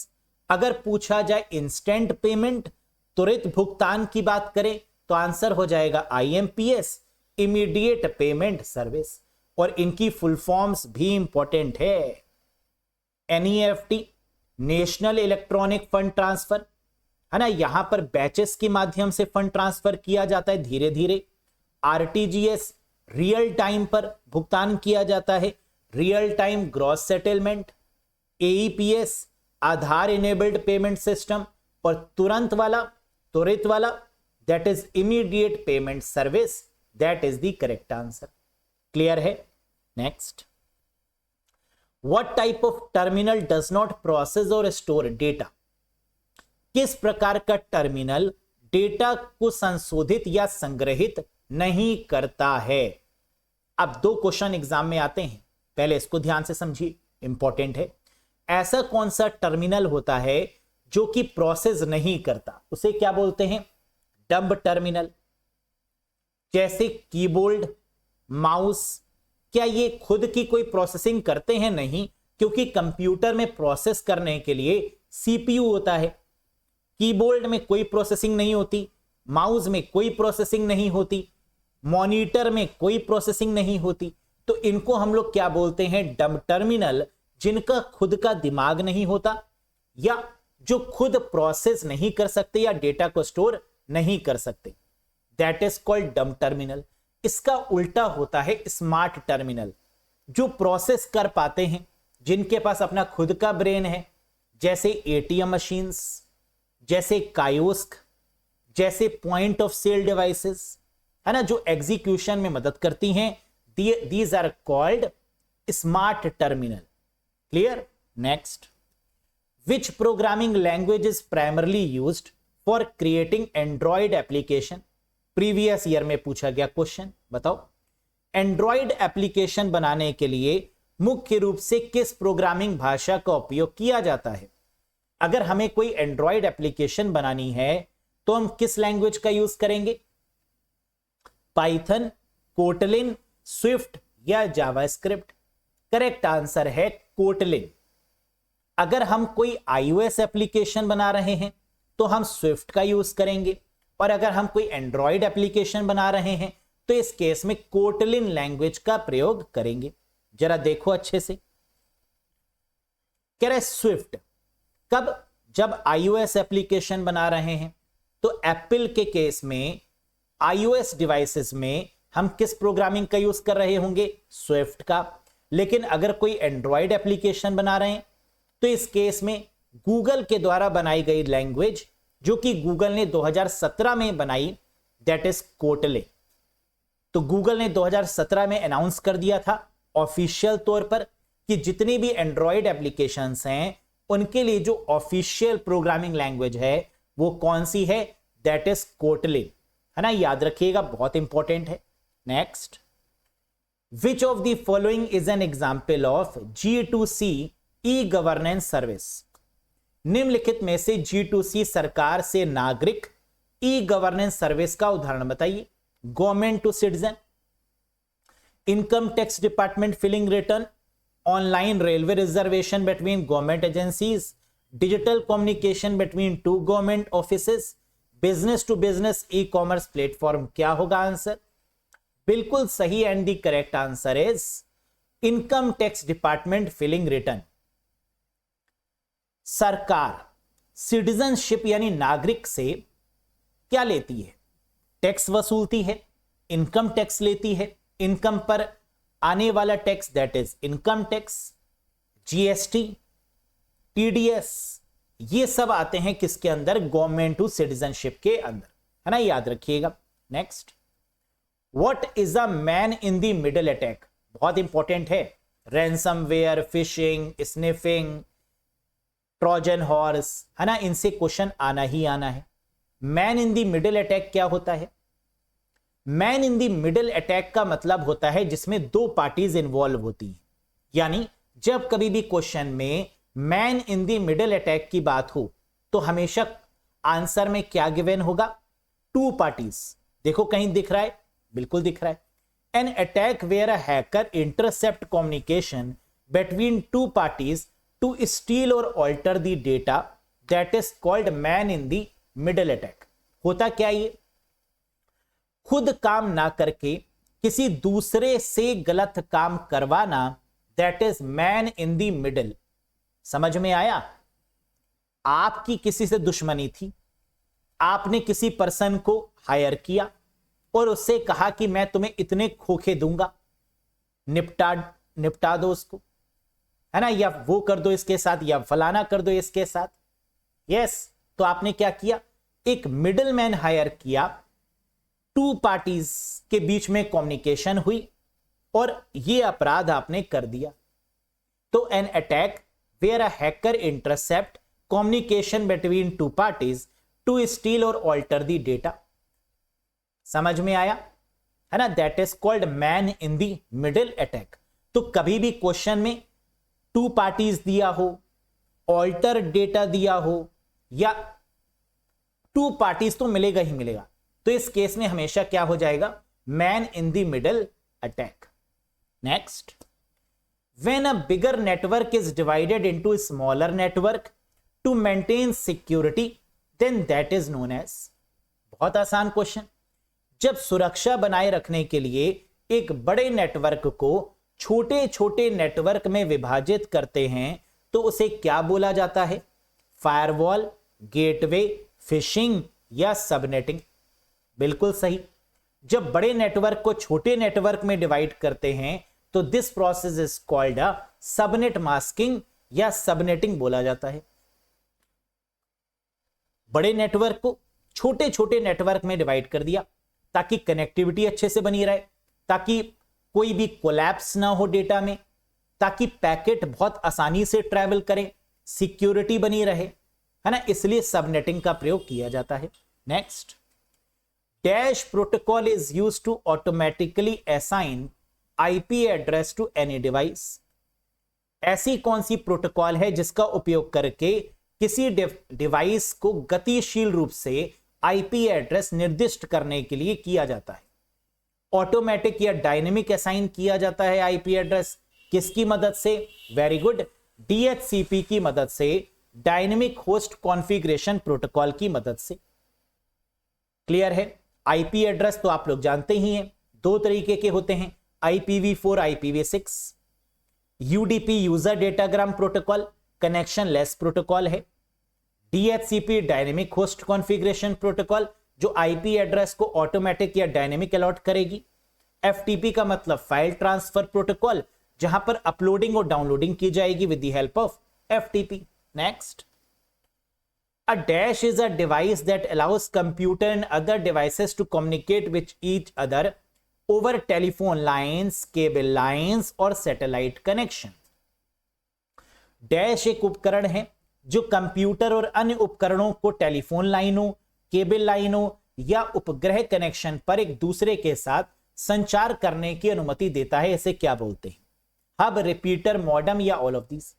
Speaker 1: अगर पूछा जाए इंस्टेंट पेमेंट, त्वरित भुगतान की बात करें, तो आंसर हो जाएगा IMPS, इमीडिएट पेमेंट सर्विस। और इनकी फुल फॉर्म्स भी इंपॉर्टेंट है। NEFT, national electronic fund transfer, है ना, यहां पर बैचेस के माध्यम से फंड ट्रांसफर किया जाता है धीरे धीरे। RTGS, रियल टाइम पर भुगतान किया जाता है, real time gross settlement. AEPS, Aadhaar enabled payment system. और त्वरित वाला that is immediate payment service, that is the correct answer. Clear है? Next, what type of terminal does not process और स्टोर डेटा? किस प्रकार का टर्मिनल डेटा को संशोधित या संग्रहित नहीं करता है? अब दो क्वेश्चन एग्जाम में आते हैं, पहले इसको ध्यान से समझिए, इंपॉर्टेंट है। ऐसा कौन सा टर्मिनल होता है जो कि प्रोसेस नहीं करता, उसे क्या बोलते हैं? Dumb terminal. जैसे कीबोर्ड, माउस, क्या ये खुद की कोई प्रोसेसिंग करते हैं? नहीं, क्योंकि कंप्यूटर में प्रोसेस करने के लिए सीपीयू होता है। कीबोर्ड में कोई प्रोसेसिंग नहीं होती, माउस में कोई प्रोसेसिंग नहीं होती, मॉनिटर में कोई प्रोसेसिंग नहीं होती। तो इनको हम लोग क्या बोलते हैं? डंब टर्मिनल, जिनका खुद का दिमाग नहीं होता या जो खुद प्रोसेस नहीं कर सकते या डेटा को स्टोर नहीं कर सकते, that is called dumb terminal. इसका उल्टा होता है स्मार्ट टर्मिनल, जो प्रोसेस कर पाते हैं, जिनके पास अपना खुद का ब्रेन है, जैसे एटीएम मशीन्स, जैसे कायोस्क, जैसे पॉइंट ऑफ सेल डिवाइसेस, है ना, जो एग्जीक्यूशन में मदद करती हैं। These are called smart terminal. Clear? Next, which programming language is primarily used for creating Android application? Previous year में पूछा गया क्वेश्चन, बताओ। एंड्रॉयड एप्लीकेशन बनाने के लिए मुख्य रूप से किस प्रोग्रामिंग भाषा का उपयोग किया जाता है? अगर हमें कोई एंड्रॉयड एप्लीकेशन बनानी है तो हम किस लैंग्वेज का यूज करेंगे? पाइथन, कोटलिन, स्विफ्ट या जावास्क्रिप्ट? करेक्ट आंसर है कोटलिन। अगर हम कोई आईओएस एप्लीकेशन बना रहे हैं तो हम स्विफ्ट का यूज करेंगे, और अगर हम कोई एंड्रॉयड एप्लीकेशन बना रहे हैं तो इस केस में कोटलिन लैंग्वेज का प्रयोग करेंगे। जरा देखो अच्छे से, कह रहे स्विफ्ट कब? जब आईओएस एप्लीकेशन बना रहे हैं। तो एप्पल के केस में आईओएस डिवाइसेस में हम किस प्रोग्रामिंग का यूज कर रहे होंगे? स्विफ्ट का। लेकिन अगर कोई एंड्रॉयड एप्लीकेशन बना रहे हैं तो इस केस में गूगल के द्वारा बनाई गई लैंग्वेज, जो कि गूगल ने 2017 में बनाई, दैट इज कोटलिन। तो गूगल ने 2017 में अनाउंस कर दिया था ऑफिशियल तौर पर कि जितनी भी एंड्रॉयड एप्लीकेशंस हैं उनके लिए जो ऑफिशियल प्रोग्रामिंग लैंग्वेज है वो कौन सी है? दैट इज कोटलिन, है ना, याद रखिएगा, बहुत इंपॉर्टेंट है। Next, which of the following is an example of G2C e governance service? निम्नलिखित में से G2C सरकार से नागरिक ई गवर्नेंस सर्विस का उदाहरण बताइए। Government to citizen, income tax department filling return, online railway reservation between government agencies, digital communication between two government offices, business to business ecommerce platform. क्या होगा आंसर? बिल्कुल सही, and the correct answer is income tax department filling return. सरकार citizenship यानी नागरिक से क्या लेती है? टैक्स वसूलती है, इनकम टैक्स लेती है, इनकम पर आने वाला tax that is income tax, GST, TDS, ये सब आते हैं किसके अंदर? गवर्नमेंट टू सिटीजनशिप के अंदर, है ना, याद रखिएगा। Next, what is a man in the middle attack? बहुत इंपॉर्टेंट है। Ransomware, fishing, sniffing, Trojan horse, है ना, इनसे क्वेश्चन आना ही आना है। Man in the middle attack क्या होता है? Man in the middle attack का मतलब होता है जिसमें दो पार्टीज इन्वॉल्व होती हैं। यानी जब कभी भी क्वेश्चन में man in the middle attack की बात हो तो हमेशा आंसर में क्या गिवन होगा? Two parties. देखो कहीं दिख रहा है, बिल्कुल दिख रहा है। An attack where a hacker intercept communication between two parties to steal और alter the data, that is called man in the middle attack. होता क्या ये? खुद काम ना करके किसी दूसरे से गलत काम करवाना, that is man in the middle. समझ में आया? आपकी किसी से दुश्मनी थी, आपने किसी पर्सन को हायर किया और उससे कहा कि मैं तुम्हें इतने खोखे दूंगा, निपटा दो उसको, है ना, या वो कर दो इसके साथ, या फलाना कर दो इसके साथ। यस, तो आपने क्या किया? एक मिडिल मैन हायर किया, टू पार्टीज के बीच में कम्युनिकेशन हुई और ये अपराध आपने कर दिया। तो an attack where a hacker intercept communication between two parties to steal और ऑल्टर द डेटा। समझ में आया? है ना, that is called man in the middle attack. तो कभी भी क्वेश्चन में टू पार्टीज दिया हो, ऑल्टर डेटा दिया हो या टू पार्टीज तो मिलेगा ही मिलेगा। तो इस केस में हमेशा क्या हो जाएगा, man in the middle attack. Next, when a bigger network is divided into smaller network to maintain security then that is known as. बहुत आसान क्वेश्चन। जब सुरक्षा बनाए रखने के लिए एक बड़े नेटवर्क को छोटे छोटे नेटवर्क में विभाजित करते हैं तो उसे क्या बोला जाता है? फायरवॉल, गेटवे, फिशिंग या सबनेटिंग? बिल्कुल सही। जब बड़े नेटवर्क को छोटे नेटवर्क में डिवाइड करते हैं तो this process is called a subnet masking या सबनेटिंग बोला जाता है। बड़े नेटवर्क को छोटे छोटे नेटवर्क में डिवाइड कर दिया ताकि कनेक्टिविटी अच्छे से बनी रहे, ताकि कोई भी कोलैप्स ना हो डेटा में, ताकि पैकेट बहुत आसानी से ट्रैवल करे, सिक्योरिटी बनी रहे, है ना, इसलिए सबनेटिंग का प्रयोग किया जाता है। Next, dash protocol is used to automatically assign IP address to any device. ऐसी कौन सी प्रोटोकॉल है जिसका उपयोग करके किसी डिवाइस को गतिशील रूप से आईपी एड्रेस निर्दिष्ट करने के लिए किया जाता है? ऑटोमेटिक या डायनेमिक असाइन किया जाता है आईपी एड्रेस। किसकी मदद से? वेरी गुड, डीएचसीपी की मदद से, डायनेमिक होस्ट कॉन्फ़िगरेशन प्रोटोकॉल की मदद से। क्लियर है? आईपी एड्रेस तो आप लोग जानते ही हैं, दो तरीके के होते हैं, IPv4, IPv6। UDP user datagram protocol connectionless protocol है। DHCP dynamic host configuration protocol जो आईपी एड्रेस को ऑटोमेटिक या डायनेमिक अलॉट करेगी। एफटीपी का मतलब फाइल ट्रांसफर प्रोटोकॉल, जहां पर अपलोडिंग और डाउनलोडिंग की जाएगी with the help of FTP. Next, a dash is a device that allows computer and other devices to communicate with each other over telephone lines, cable lines और satellite connection। Dash एक उपकरण है जो computer और अन्य उपकरणों को telephone लाइनों, केबल लाइनों या उपग्रह कनेक्शन पर एक दूसरे के साथ संचार करने की अनुमति देता है। इसे क्या बोलते हैं? हब, रिपीटर, मॉडेम या ऑल ऑफ दीज?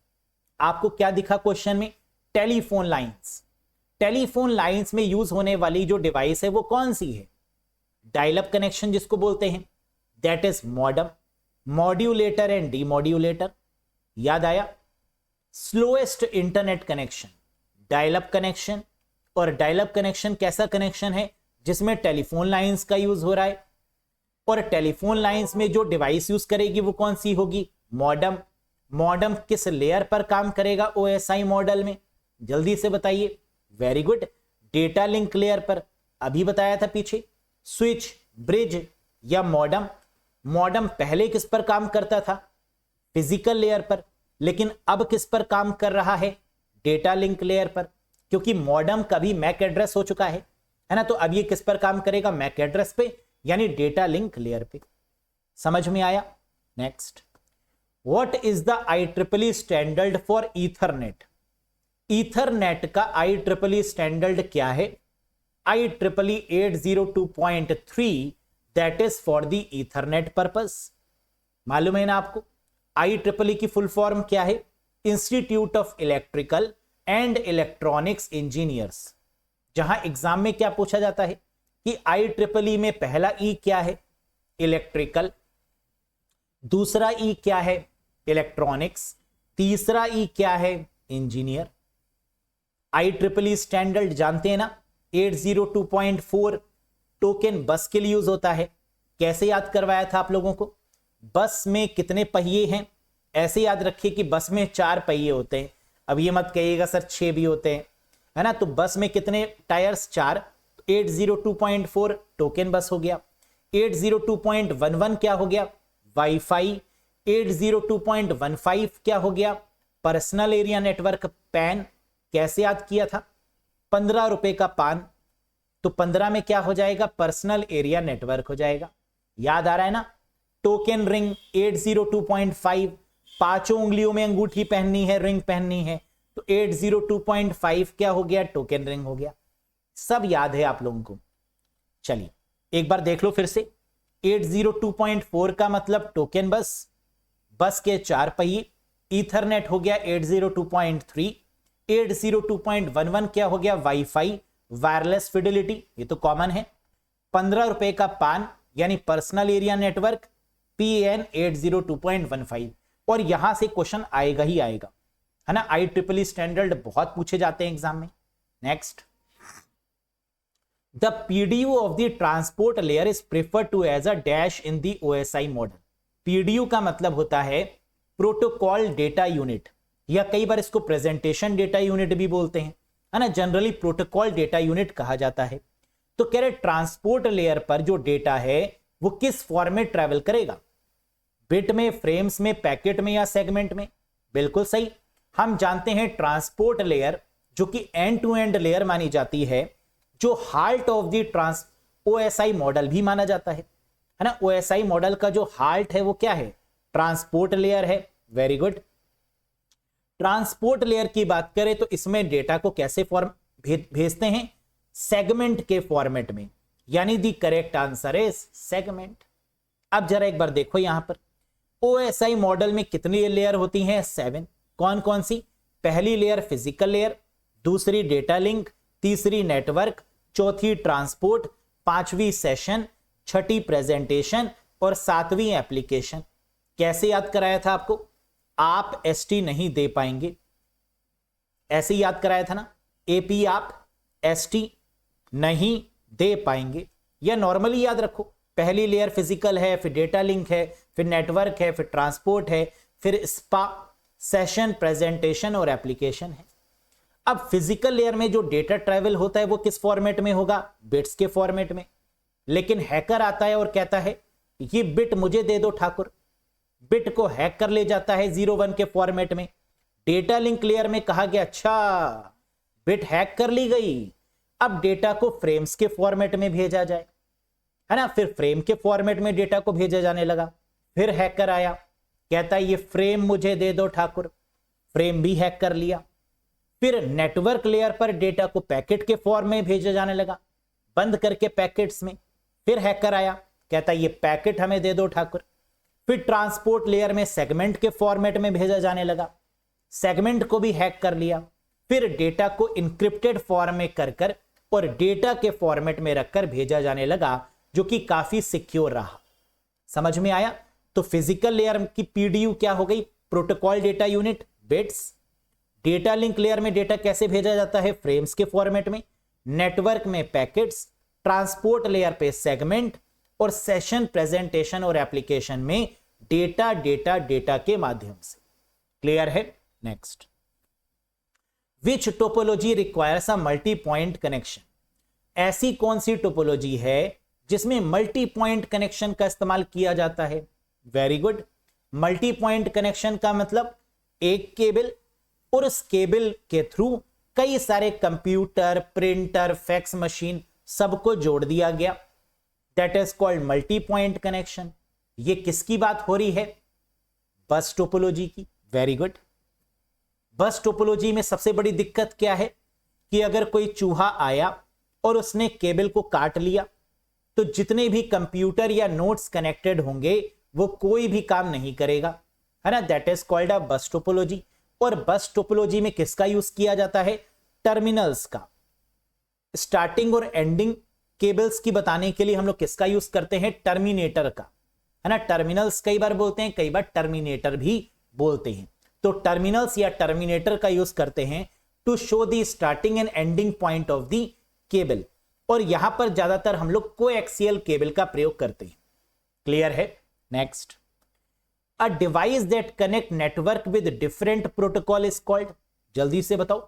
Speaker 1: आपको क्या दिखा क्वेश्चन में? Telephone lines. टेलीफोन लाइंस में यूज होने वाली जो डिवाइस है वो कौन सी है? डायल अप कनेक्शन जिसको बोलते हैं, that is modem. Modulator and demodulator, याद आया? Slowest internet connection, dial up connection. और डायल अप कनेक्शन कैसा कनेक्शन है? जिसमें टेलीफोन लाइंस का यूज हो रहा है। और टेलीफोन लाइंस में जो डिवाइस यूज करेगी वो कौन सी होगी? मॉडेम। मॉडेम किस लेयर पर काम करेगा OSI मॉडल में? जल्दी से बताइए। Very good, data link layer पर। अभी बताया था पीछे, स्विच, ब्रिज या मॉडेम। मॉडेम पहले किस पर काम करता था? फिजिकल लेयर पर। लेकिन अब किस पर काम कर रहा है? डेटा लिंक लेयर पर, क्योंकि मॉडेम का भी मैक एड्रेस हो चुका है ना। तो अब ये किस पर काम करेगा? मैक एड्रेस पे, यानी डेटा लिंक लेयर पे। समझ में आया? Next, what is the IEEE standard for Ethernet? Ethernet का IEEE स्टैंडर्ड क्या है? IEEE 802.3, that is for the Ethernet purpose. मालूम है ना आपको? IEEE की फुल फॉर्म क्या है? Institute of electrical and electronics engineers. जहां एग्जाम में क्या पूछा जाता है कि IEEE में पहला ई क्या है? इलेक्ट्रिकल। दूसरा ई क्या है? इलेक्ट्रॉनिक्स। तीसरा ई क्या है? इंजीनियर। IEEE स्टैंडर्ड जानते हैं ना, 802.4 टोकन बस के लिए यूज होता है। कैसे याद करवाया था आप लोगों को? बस में कितने पहिए हैं? ऐसे याद रखिए कि बस में 4 पहिए होते हैं। अब ये मत कहिएगा सर 6 भी होते हैं, है ना। तो बस में कितने टायर्स? 4। 802.4 टोकन बस हो गया। 802.11 क्या हो गया? वाईफाई। 802.15 क्या हो गया? Personal area network, pan. कैसे याद किया था? 15 रुपए का पान। तो 15 में क्या हो जाएगा? पर्सनल एरिया नेटवर्क हो जाएगा। याद आ रहा है ना? टोकन रिंग 802.5, 5 उंगलियों में अंगूठी पहननी है, रिंग पहननी है, तो 802.5 क्या हो गया? टोकन रिंग हो गया। सब याद है आप लोगों को? चलिए एक बार देख लो फिर से। 802.4 का मतलब टोकन बस, बस के 4 पहिए। ईथरनेट हो गया 802.3। 802.11 क्या हो गया? वाईफाई, वायरलेस फिडेलिटी, ये तो कॉमन है। 15 रुपए का पान यानी पर्सनल एरिया नेटवर्क, PAN 802.15। और यहां से क्वेश्चन आएगा ही आएगा, है ना। IEEE स्टैंडर्ड बहुत पूछे जाते हैं एग्जाम में। Next, the PDU of the transport layer is preferred to as a dash in the OSI model. PDU का मतलब होता है प्रोटोकॉल डेटा यूनिट, या कई बार इसको प्रेजेंटेशन डेटा यूनिट भी बोलते हैं, है ना। जनरली प्रोटोकॉल डेटा यूनिट कहा जाता है। तो कह रहे ट्रांसपोर्ट लेयर पर जो डेटा है वो किस फॉर्मेट ट्रैवल करेगा? बिट में, फ्रेम्स में, पैकेट में या सेगमेंट में? बिल्कुल सही। हम जानते हैं ट्रांसपोर्ट लेयर जो कि एंड टू एंड लेयर मानी जाती है, जो heart of the OSI model भी माना जाता है ना। OSI मॉडल का जो हार्ट है वो क्या है? ट्रांसपोर्ट लेयर है। Very good. ट्रांसपोर्ट लेयर की बात करें तो इसमें डेटा को कैसे फॉर्म भेजते हैं? सेगमेंट के फॉर्मेट में, यानी the correct answer is segment. अब जरा एक बार देखो यहां पर OSI मॉडल में कितनी लेयर होती हैं? 7। कौन कौन सी? पहली लेयर फिजिकल लेयर, दूसरी डेटा लिंक, तीसरी नेटवर्क, चौथी ट्रांसपोर्ट, पांचवी सेशन, छठी प्रेजेंटेशन और सातवीं एप्लीकेशन। कैसे याद कराया था आपको? आप ST नहीं दे पाएंगे, ऐसे याद कराया था ना। AP आप ST नहीं दे पाएंगे, या नॉर्मली याद रखो, पहली लेयर फिजिकल है, फिर डेटा लिंक है, फिर नेटवर्क है, फिर ट्रांसपोर्ट है, फिर स्पा, सेशन, प्रेजेंटेशन और एप्लीकेशन है। अब फिजिकल लेयर में जो डेटा ट्रैवल होता है वो किस फॉर्मेट में होगा? बिट्स के फॉर्मेट में। लेकिन हैकर आता है और कहता है ये बिट मुझे दे दो ठाकुर, बिट को हैक कर ले जाता है 01 के फॉर्मेट में। डेटा लिंक लेयर में कहा गया अच्छा बिट हैक कर ली गई, अब डेटा को फ्रेम्स के फॉर्मेट में भेजा जाए, है ना। फिर फ्रेम के फॉर्मेट में डेटा को भेजा जाने लगा। फिर हैकर आया, कहता है ये फ्रेम मुझे दे दो ठाकुर, फ्रेम भी हैक कर लिया। फिर नेटवर्क लेयर पर डेटा को पैकेट के फॉर्म में भेजा जाने लगा, बंद करके पैकेट्स में। फिर हैकर आया, कहता है ये पैकेट हमें दे दो ठाकुर। फिर ट्रांसपोर्ट लेयर में सेगमेंट के फॉर्मेट में भेजा जाने लगा, सेगमेंट को भी हैक कर लिया। फिर डेटा को इंक्रिप्टेड फॉर्म में कर और डेटा के फॉर्मेट में रखकर भेजा जाने लगा, जो कि काफी सिक्योर रहा। समझ में आया? तो फिजिकल लेयर की PDU क्या हो गई? Protocol data unit, bits. Data link layer में डेटा कैसे भेजा जाता है? फ्रेम्स के फॉर्मेट में। नेटवर्क में पैकेट्स, ट्रांसपोर्ट लेयर पे सेगमेंट, और सेशन, प्रेजेंटेशन और एप्लीकेशन में डेटा डेटा डेटा के माध्यम से। क्लियर है? Next, which topology requires a multi point connection? ऐसी कौन सी टोपोलॉजी है जिसमें मल्टी पॉइंट कनेक्शन का इस्तेमाल किया जाता है? Very good. Multi point connection का मतलब एक केबल और उस केबल के थ्रू कई सारे कंप्यूटर, प्रिंटर, फैक्स मशीन सबको जोड़ दिया गया। That is called multi point connection. ये किसकी बात हो रही है? बस टोपोलॉजी की। Very good. बस टोपोलॉजी में सबसे बड़ी दिक्कत क्या है कि अगर कोई चूहा आया और उसने केबल को काट लिया तो जितने भी कंप्यूटर या नोट्स कनेक्टेड होंगे वो कोई भी काम नहीं करेगा, है ना। दैट इज कॉल्ड अ बस टोपोलॉजी। और बस टोपोलॉजी में किसका यूज किया जाता है? टर्मिनल्स का। स्टार्टिंग और एंडिंग केबल्स की बताने के लिए हम लोग किसका यूज करते हैं? टर्मिनेटर का, है ना। टर्मिनल्स कई बार बोलते हैं, कई बार टर्मिनेटर भी बोलते हैं। तो टर्मिनल्स या टर्मिनेटर का यूज करते हैं to show the starting and ending point of the cable. और यहां पर ज्यादातर हम लोग कोएक्सियल केबल का प्रयोग करते हैं। क्लियर है? Next, a device that connect network with different protocol is called. जल्दी से बताओ,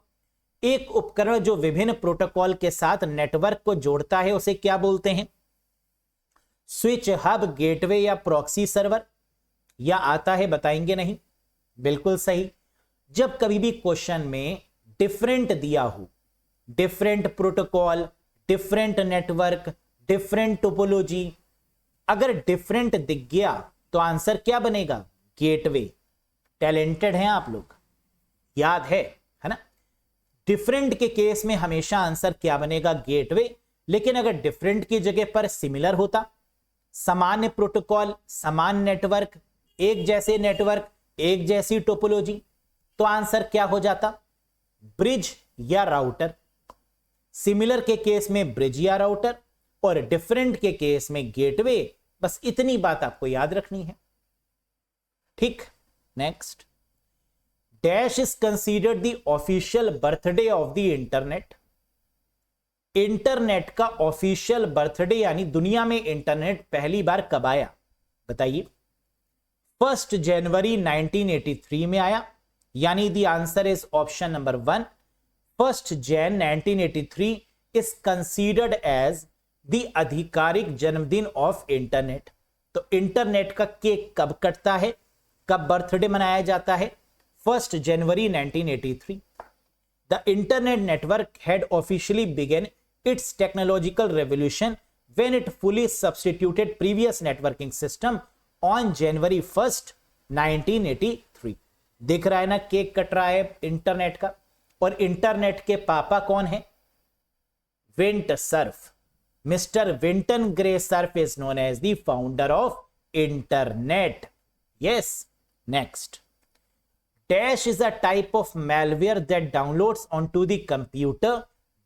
Speaker 1: एक उपकरण जो विभिन्न प्रोटोकॉल के साथ नेटवर्क को जोड़ता है उसे क्या बोलते हैं? स्विच, हब, गेटवे या प्रॉक्सी सर्वर? या आता है बताएंगे नहीं? बिल्कुल सही। जब कभी भी क्वेश्चन में डिफरेंट दिया हो, different protocol, different network, different topology, अगर डिफरेंट दिख गया तो आंसर क्या बनेगा? गेटवे। टैलेंटेड हैं आप लोग, याद है ना। डिफरेंट के केस में हमेशा आंसर क्या बनेगा? गेटवे। लेकिन अगर डिफरेंट की जगह पर सिमिलर होता, सामान्य प्रोटोकॉल, समान नेटवर्क, एक जैसे नेटवर्क, एक जैसी टोपोलॉजी, तो आंसर क्या हो जाता? ब्रिज या राउटर। सिमिलर के केस में ब्रिज या राउटर, और डिफरेंट के केस में गेटवे। बस इतनी बात आपको याद रखनी है, ठीक। Next, dash is considered the official birthday of the internet. Internet का ऑफिशियल बर्थडे यानी दुनिया में इंटरनेट पहली बार कब आया? बताइए। 1 जनवरी 1983 में आया, यानी the answer is option number 1। 1 Jan 1983 is considered as the आधिकारिक जन्मदिन ऑफ इंटरनेट। तो इंटरनेट का केक कब कटता है, कब बर्थडे मनाया जाता है? 1 जनवरी 1983। The internet network had officially began its technological revolution when it fully substituted previous networking system on January 1st, 1983। दिख रहा है ना केक कट रहा है इंटरनेट का। और इंटरनेट के पापा कौन है? Vint Cerf. Mister Vinton Gray Cerf is known as the founder of internet. Yes. Next, dash is a type of malware that downloads onto the computer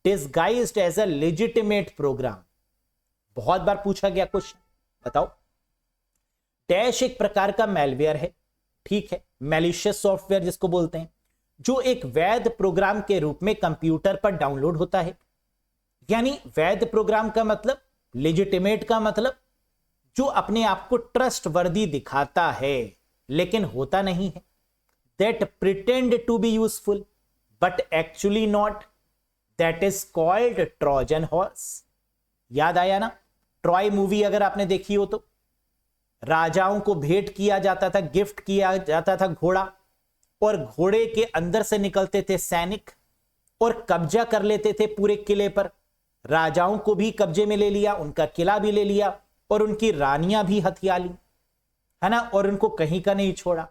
Speaker 1: disguised as a legitimate program। बहुत बार पूछा गया question, बताओ। Dash एक प्रकार का malware है, ठीक है, मैलिशियस सॉफ्टवेयर जिसको बोलते हैं, जो एक वैध प्रोग्राम के रूप में कंप्यूटर पर डाउनलोड होता है। यानी वैध प्रोग्राम का मतलब, लेजिटिमेट का मतलब, जो अपने आप को ट्रस्ट वर्दी दिखाता है लेकिन होता नहीं है। That pretend to be useful but actually not, that is called Trojan horse. याद आया ना? ट्रॉय मूवी अगर आपने देखी हो तो राजाओं को भेंट किया जाता था, गिफ्ट किया जाता था घोड़ा, और घोड़े के अंदर से निकलते थे सैनिक और कब्जा कर लेते थे पूरे किले पर। राजाओं को भी कब्जे में ले लिया, उनका किला भी ले लिया और उनकी रानियां भी हथिया ली, है ना, और उनको कहीं का नहीं छोड़ा।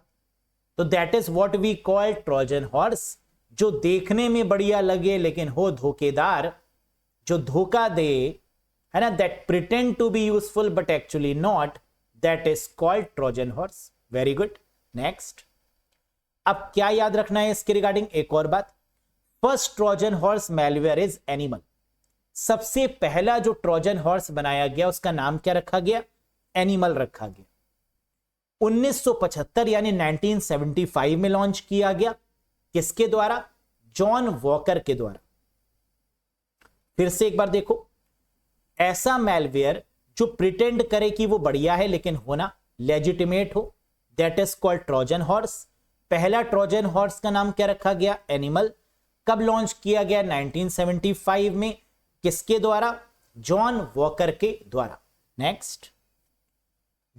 Speaker 1: तो that is what we call Trojan horse. जो देखने में बढ़िया लगे लेकिन हो धोखेदार, जो धोखा दे, है ना, that pretend to be useful but actually not, that is called Trojan horse. Very good. Next, अब क्या याद रखना है इसके रिगार्डिंग? एक और बात, first Trojan horse malware is animal. सबसे पहला जो ट्रोजन हॉर्स बनाया गया उसका नाम क्या रखा गया? एनिमल रखा गया। 1975 यानी 1975 में लॉन्च किया गया। किसके द्वारा? जॉन वॉकर के द्वारा। फिर से एक बार देखो, ऐसा मैलवेयर जो प्रिटेंड करे कि वो बढ़िया है लेकिन होना लेजिटिमेट हो, that is called Trojan horse. पहला ट्रोजन हॉर्स का नाम क्या रखा गया? एनिमल। कब लॉन्च किया गया? 1975 में। किसके द्वारा? जॉन वॉकर के द्वारा। Next,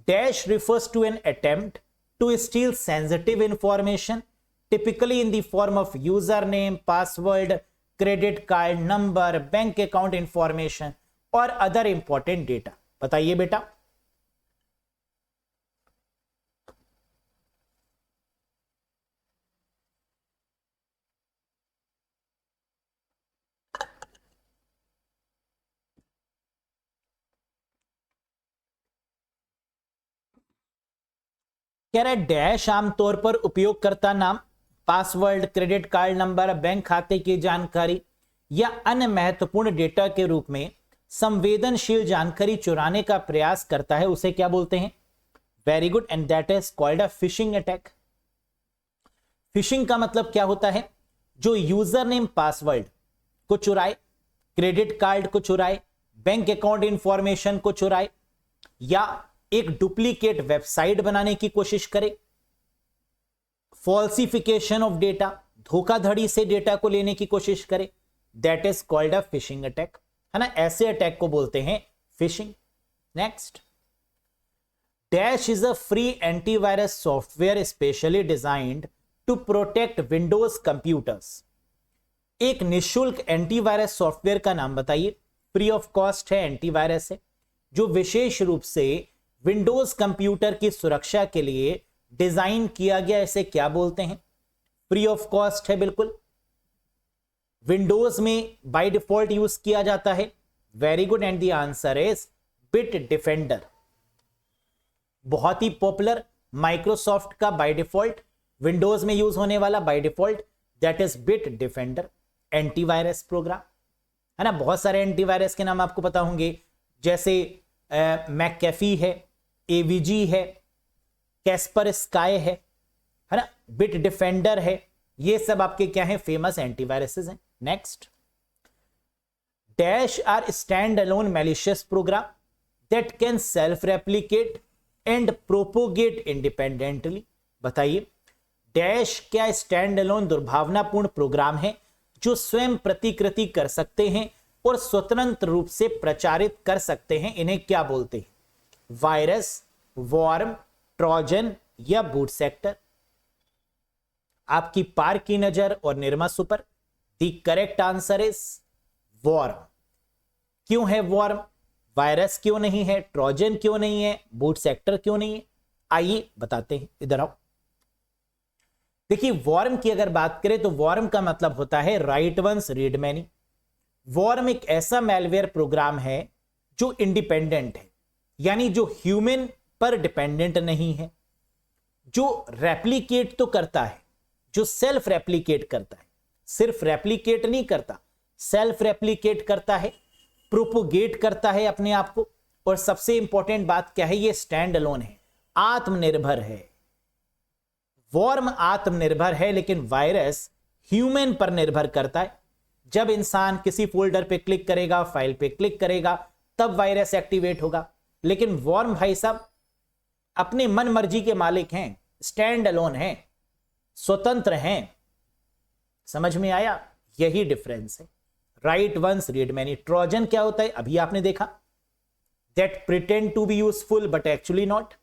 Speaker 1: dash refers to an attempt to steal sensitive information typically in the form of username, password, credit card number, bank account information और other important data। बताइए बेटा। कह रहा है डैश आमतौर पर उपयोगकर्ता नाम, password, credit card number, bank खाते की जानकारी या अन्य महत्वपूर्ण डेटा के रूप में संवेदनशील जानकारी चुराने का प्रयास करता है, उसे क्या बोलते हैं? Very good, and that is called a phishing attack. Fishing का मतलब क्या होता है? जो यूजर नेम पासवर्ड को चुराए, क्रेडिट कार्ड को चुराए, बैंक अकाउंट इंफॉर्मेशन को चुराए, या एक डुप्लीकेट वेबसाइट बनाने की कोशिश करे, फॉल्सिफिकेशन ऑफ डेटा, धोखाधड़ी से डेटा को लेने की कोशिश करे, that is called a phishing attack, है ना। ऐसे अटैक को बोलते हैं phishing. Next, dash is a free antivirus software specially designed to protect Windows computers. एक निःशुल्क एंटीवायरस सॉफ्टवेयर का नाम बताइए। फ्री ऑफ कॉस्ट है, एंटीवायरस है, जो विशेष रूप से विंडोज कंप्यूटर की सुरक्षा के लिए डिजाइन किया गया। इसे क्या बोलते हैं? फ्री ऑफ कॉस्ट है, बिल्कुल। विंडोज में बाय डिफॉल्ट यूज किया जाता है। Very good, and the answer is bit defender. बहुत ही पॉपुलर माइक्रोसॉफ्ट का बाय डिफॉल्ट, विंडोज में यूज होने वाला by default, that is bit defender antivirus program, है ना। बहुत सारे एंटीवायरस के नाम आपको पता होंगे, जैसे मैककेफी है, एवीजी है, कैस्पर स्काई है ना, बिट डिफेंडर है। ये सब आपके क्या है, फेमस एंटीवायरसेस हैं। Next, dash are stand alone malicious program that can self replicate and propagate independently. बताइए, डैश क्या स्टैंड अलोन दुर्भावनापूर्ण प्रोग्राम है जो स्वयं प्रतिकृति कर सकते हैं और स्वतंत्र रूप से प्रचारित कर सकते हैं? इन्हें क्या बोलते हैं? वायरस, वॉर्म, ट्रोजन या बूट सेक्टर? आपकी पार की नजर और Nirma super, the correct answer is worm. क्यों है वॉर्म? वायरस क्यों नहीं है? ट्रोजन क्यों नहीं है? बूट सेक्टर क्यों नहीं है? आइए बताते हैं, इधर आओ। देखिए, वॉर्म की अगर बात करें तो वॉर्म का मतलब होता है write once read many. Worm एक ऐसा मैलवेयर प्रोग्राम है जो इंडिपेंडेंट है, यानी जो ह्यूमन पर डिपेंडेंट नहीं है, जो रेप्लिकेट तो करता है, जो सेल्फ रेप्लिकेट करता है, सिर्फ रेप्लिकेट नहीं करता, सेल्फ रेप्लिकेट करता है, प्रोपोगेट करता है अपने आप को, और सबसे इंपॉर्टेंट बात क्या है, ये स्टैंड अलोन है, आत्मनिर्भर है। वॉर्म आत्मनिर्भर है, लेकिन वायरस ह्यूमन पर निर्भर करता है। जब इंसान किसी फोल्डर पे क्लिक करेगा, फाइल पे क्लिक करेगा, तब वायरस एक्टिवेट होगा। लेकिन वॉर्म भाई साहब अपने मन मर्जी के मालिक हैं, स्टैंड अलोन हैं, स्वतंत्र हैं। समझ में आया? यही डिफरेंस है। Write once read many. Trojan क्या होता है? अभी आपने देखा, that pretend to be useful but actually not.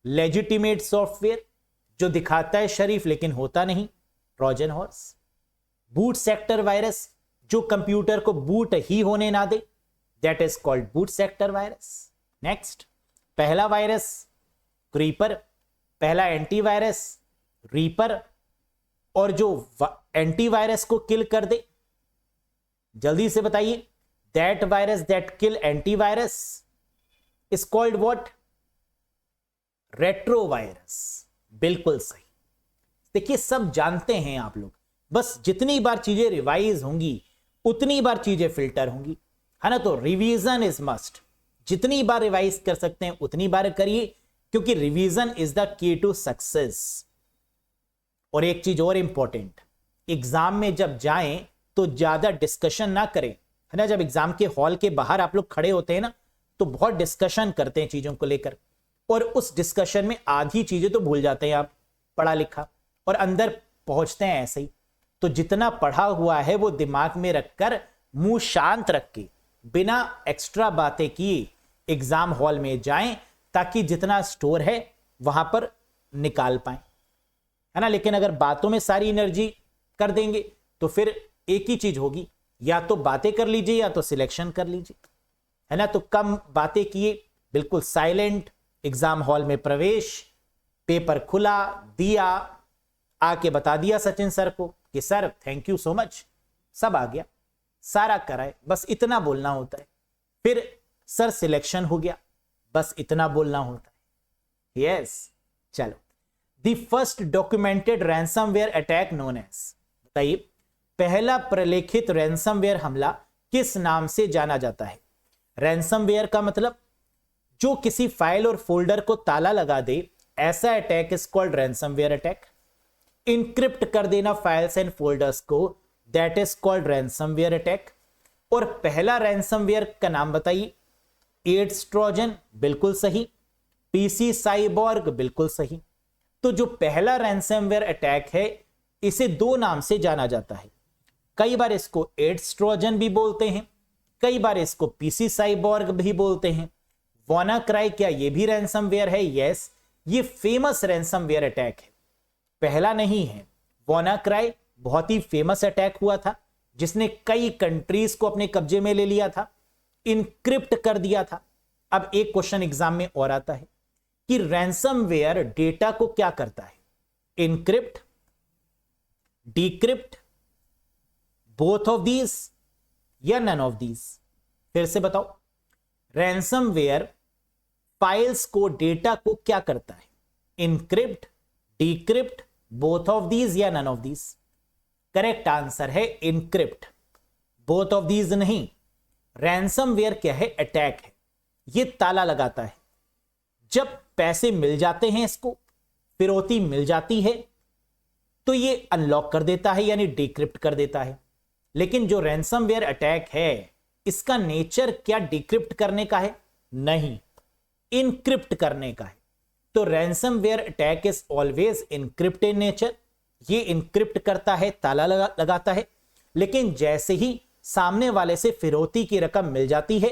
Speaker 1: Legitimate software, जो दिखाता है शरीफ लेकिन होता नहीं, Trojan horse. Boot sector virus, जो कंप्यूटर को बूट ही होने ना दे, that is called boot sector virus. Next, पहला वायरस क्रीपर, पहला एंटीवायरस रीपर, और जो एंटीवायरस को किल कर दे, जल्दी से बताइए, that virus that kill antivirus is called what? Retrovirus. बिल्कुल सही। देखिए, सब जानते हैं आप लोग, बस जितनी बार चीजें रिवाइज होंगी उतनी बार चीजें फिल्टर होंगी, है ना। तो रिवीजन इज मस्ट। जितनी बार रिवाइज कर सकते हैं उतनी बार करिए, क्योंकि revision is the key to success. और एक चीज और इंपॉर्टेंट, एग्जाम में जब जाएं तो ज्यादा डिस्कशन ना करें, है ना। जब एग्जाम के हॉल के बाहर आप लोग खड़े होते हैं ना, तो बहुत डिस्कशन करते हैं चीजों को लेकर, और उस डिस्कशन में आधी चीजें तो भूल जाते हैं आप, पढ़ा लिखा, और अंदर पहुंचते हैं ऐसे ही। तो जितना पढ़ा हुआ है वो दिमाग में रखकर, मुंह शांत रख के, बिना एक्स्ट्रा बातें किए एग्जाम हॉल में जाएं, ताकि जितना स्टोर है वहां पर निकाल पाए, है ना। लेकिन अगर बातों में सारी एनर्जी कर देंगे तो फिर एक ही चीज होगी, या तो बातें कर लीजिए या तो सिलेक्शन कर लीजिए, है ना। तो कम बातें किए, बिल्कुल साइलेंट, एग्जाम हॉल में प्रवेश, पेपर खुला, दिया, आके बता दिया सचिन सर को कि sir thank you so much, सब आ गया, सारा कराए, बस इतना बोलना होता है। फिर सर सिलेक्शन हो गया, बस इतना बोलना होता है। यस, चलो। The first documented ransomware attack known as, बताइए, पहला प्रलेखित रैंसमवेयर हमला किस नाम से जाना जाता है? रैंसमवेयर का मतलब जो किसी फाइल और फोल्डर को ताला लगा दे, ऐसा attack is called ransomware attack. Encrypt कर देना फाइल्स एंड फोल्डर्स को, that is called ransomware attack. और पहला रैंसमवेयर का नाम बताइए। एड्स ट्रोजन, बिल्कुल सही। पीसी साइबॉर्ग, बिल्कुल सही। तो जो पहला रैंसमवेयर अटैक है, इसे दो नाम से जाना जाता है। कई बार इसको एड्स ट्रोजन भी बोलते हैं, कई बार इसको पीसी साइबॉर्ग भी बोलते हैं। वानाक्राई, क्या ये भी रैंसमवेयर है? यस, ये फेमस रैंसमवेयर अटैक है, पहला नहीं है। वानाक्राई बहुत ही फेमस अटैक हुआ था, जिसने कई कंट्रीज को अपने कब्जे में ले लिया था, इनक्रिप्ट कर दिया था। अब एक क्वेश्चन एग्जाम में और आता है कि रैंसमवेयर डेटा को क्या करता है? Encrypt, decrypt, both of these या नन ऑफ दीज? फिर से बताओ, रैंसमवेयर फाइल्स को, डेटा को क्या करता है? Encrypt, decrypt, both of these या none of these? Correct answer है इनक्रिप्ट, बोथ ऑफ दीज नहीं। रैंसमवेयर क्या है? अटैक है, ये ताला लगाता है। जब पैसे मिल जाते हैं, इसको फिरौती मिल जाती है, तो ये अनलॉक कर देता है यानी डिक्रिप्ट कर देता है। लेकिन जो रैंसमवेयर अटैक है, इसका नेचर क्या डिक्रिप्ट करने का है? नहीं, इनक्रिप्ट करने का है। तो ransomware attack is always encrypt in nature. ये इनक्रिप्ट करता है, ताला लगाता है, लेकिन जैसे ही सामने वाले से फिरौती की रकम मिल जाती है,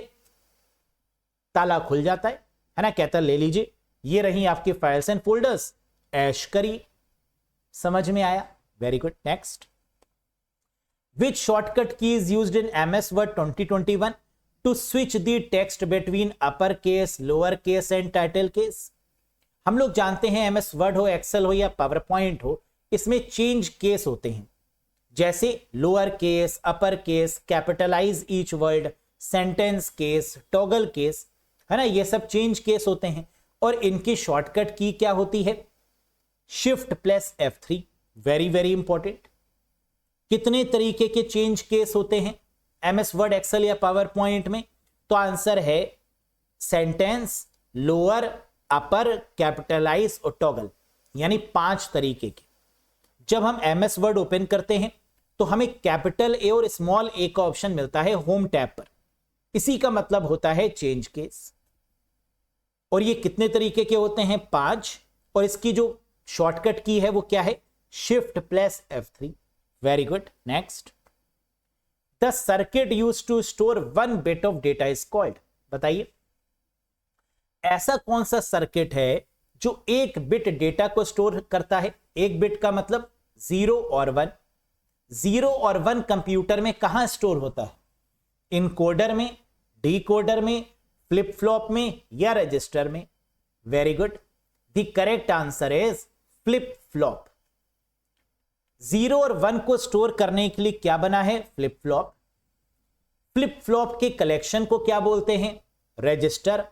Speaker 1: ताला खुल जाता है ना। कहता ले लीजिए, ये रही आपकी फाइल्स एंड फोल्डर्स, ऐश करिए। समझ में आया? Very good. Next, which shortcut key is used in MS Word 2021 to switch the text between upper case, lower case and title case? हम लोग जानते हैं MS Word हो, एक्सेल हो या पावर पॉइंट हो, इसमें चेंज केस होते हैं, जैसे lower case, upper case, capitalize each word, sentence case, toggle case, है ना। ये सब चेंज केस होते हैं और इनकी शॉर्टकट की क्या होती है? Shift plus F3। Very very important. कितने तरीके के चेंज केस होते हैं MS Word, एक्सेल या पावर पॉइंट में? तो आंसर है सेंटेंस, लोअर, अपर, कैपिटलाइज और टॉगल, यानी 5 तरीके के। जब हम MS Word ओपन करते हैं तो हमें कैपिटल ए और स्मॉल ए का ऑप्शन मिलता है होम टैब पर, इसी का मतलब होता है चेंज केस। और ये कितने तरीके के होते हैं? 5। और इसकी जो शॉर्टकट की है वो क्या है? Shift plus F3। Very good. Next, the circuit used to store 1 bit of data is called? बताइए, ऐसा कौन सा सर्किट है जो 1 बिट डेटा को स्टोर करता है? 1 बिट का मतलब 0 और 1। 0 और 1 कंप्यूटर में कहां स्टोर होता है? इनकोडर में, डिकोडर में, फ्लिप फ्लॉप में या रजिस्टर में? Very good. The correct answer is flip flop. 0 और 1 को स्टोर करने के लिए क्या बना है? Flip flop. फ्लिप फ्लॉप के कलेक्शन को क्या बोलते हैं? रजिस्टर।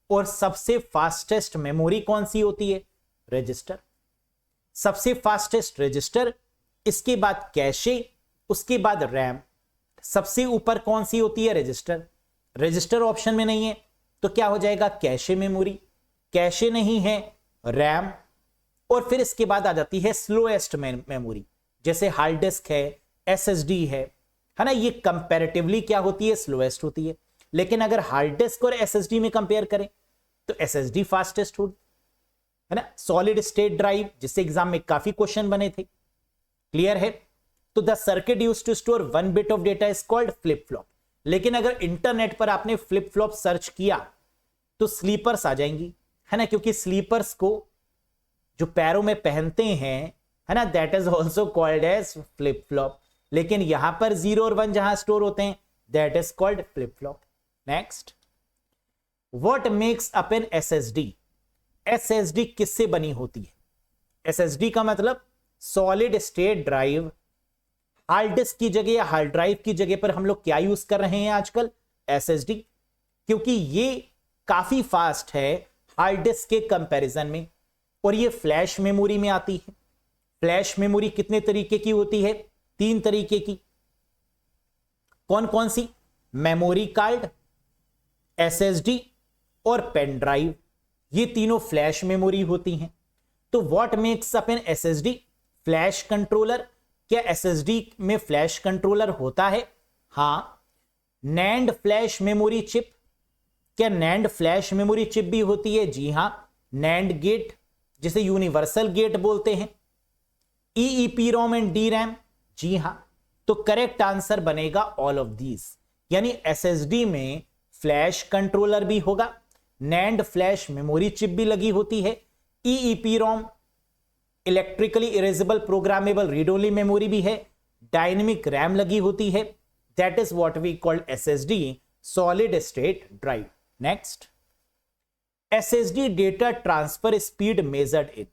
Speaker 1: और सबसे फास्टेस्ट मेमोरी कौन सी होती है? रजिस्टर। सबसे फास्टेस्ट रजिस्टर, इसके बाद कैशे, उसके बाद रैम। सबसे ऊपर कौन सी होती है? रजिस्टर। रजिस्टर ऑप्शन में नहीं है तो क्या हो जाएगा? Cache memory. कैशे नहीं है, रैम। और फिर इसके बाद आ जाती है स्लोएस्ट मेमोरी, जैसे हार्ड डिस्क है, SSD है ना। ये कंपैरेटिवली क्या होती है? स्लोएस्ट होती है। लेकिन अगर हार्ड डिस्क और SSD में कंपेयर करें तो SSD फास्टेस्ट होगी, है ना। सॉलिड स्टेट ड्राइव, जिससे एग्जाम में काफी क्वेश्चन बने थे। क्लियर है? तो the circuit used to store 1 bit of data is called flip flop. लेकिन अगर इंटरनेट पर आपने फ्लिप फ्लॉप सर्च किया तो स्लीपर्स आ जाएंगी, है ना, क्योंकि स्लीपर्स को जो पैरों में पहनते हैं, है ना, that is also called as flip flop. लेकिन यहां पर 0 और 1 जहां स्टोर होते हैं, that is called flip flop. Next, what makes up an SSD? SSD किससे बनी होती है? SSD का मतलब solid state drive. Hard disk की जगह या हार्ड ड्राइव की जगह पर हम लोग क्या यूज कर रहे हैं आजकल? SSD, क्योंकि ये काफी फास्ट है हार्ड डिस्क के कंपैरिजन में। और ये फ्लैश मेमोरी में आती है। फ्लैश मेमोरी कितने तरीके की होती है? 3 तरीके की। कौन कौन सी? मेमोरी कार्ड, SSD और पेन ड्राइव। ये तीनों फ्लैश मेमोरी होती हैं। तो what makes up an SSD? Flash controller. क्या SSD में फ्लैश कंट्रोलर होता है? हां। NAND flash memory chip. क्या नैंड फ्लैश मेमोरी चिप भी होती है? जी हां। नैंड गेट, जिसे यूनिवर्सल गेट बोलते हैं। EEPROM and DRAM। जी हां। तो करेक्ट आंसर बनेगा ऑल ऑफ दीज, यानी SSD में फ्लैश कंट्रोलर भी होगा, नैंड फ्लैश मेमोरी चिप भी लगी होती है, EEPROM electrically erasable programmable read only memory भी है, डायनेमिक रैम लगी होती है। That is what we called SSD, solid state drive. Next, SSD data transfer speed measured in?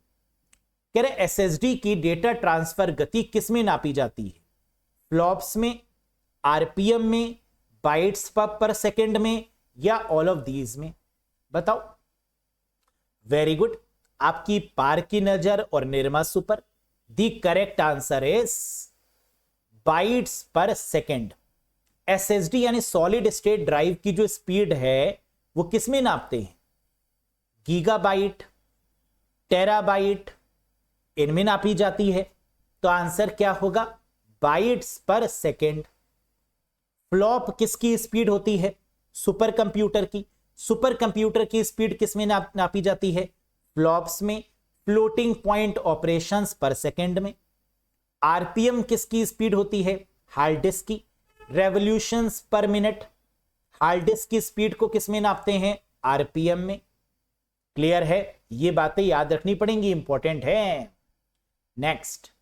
Speaker 1: कह रहे SSD की डेटा ट्रांसफर गति किस में नापी जाती है? फ्लॉप्स में, RPM में, बाइट्स पर सेकेंड में या ऑल ऑफ दीज में? बताओ। Very good. आपकी पार की नजर और Nirma super. The correct answer is bytes पर सेकेंड। एसएसडी यानी सॉलिड स्टेट ड्राइव की जो स्पीड है वो किसमें नापते हैं? गीगाबाइट, टेराबाइट, इनमें नापी जाती है। तो आंसर क्या होगा? बाइट्स पर सेकेंड। फ्लॉप किसकी स्पीड होती है? सुपर कंप्यूटर की। सुपर कंप्यूटर की स्पीड किसमें नापी जाती है? फ्लॉप्स में, फ्लोटिंग पॉइंट ऑपरेशंस पर सेकेंड में। आरपीएम किसकी स्पीड होती है? हार्ड डिस्क की। रेवोल्यूशंस पर मिनट, हार्ड डिस्क की स्पीड को किसमें नापते हैं? आरपीएम में। क्लियर है? ये बातें याद रखनी पड़ेंगी, इंपॉर्टेंट है। Next,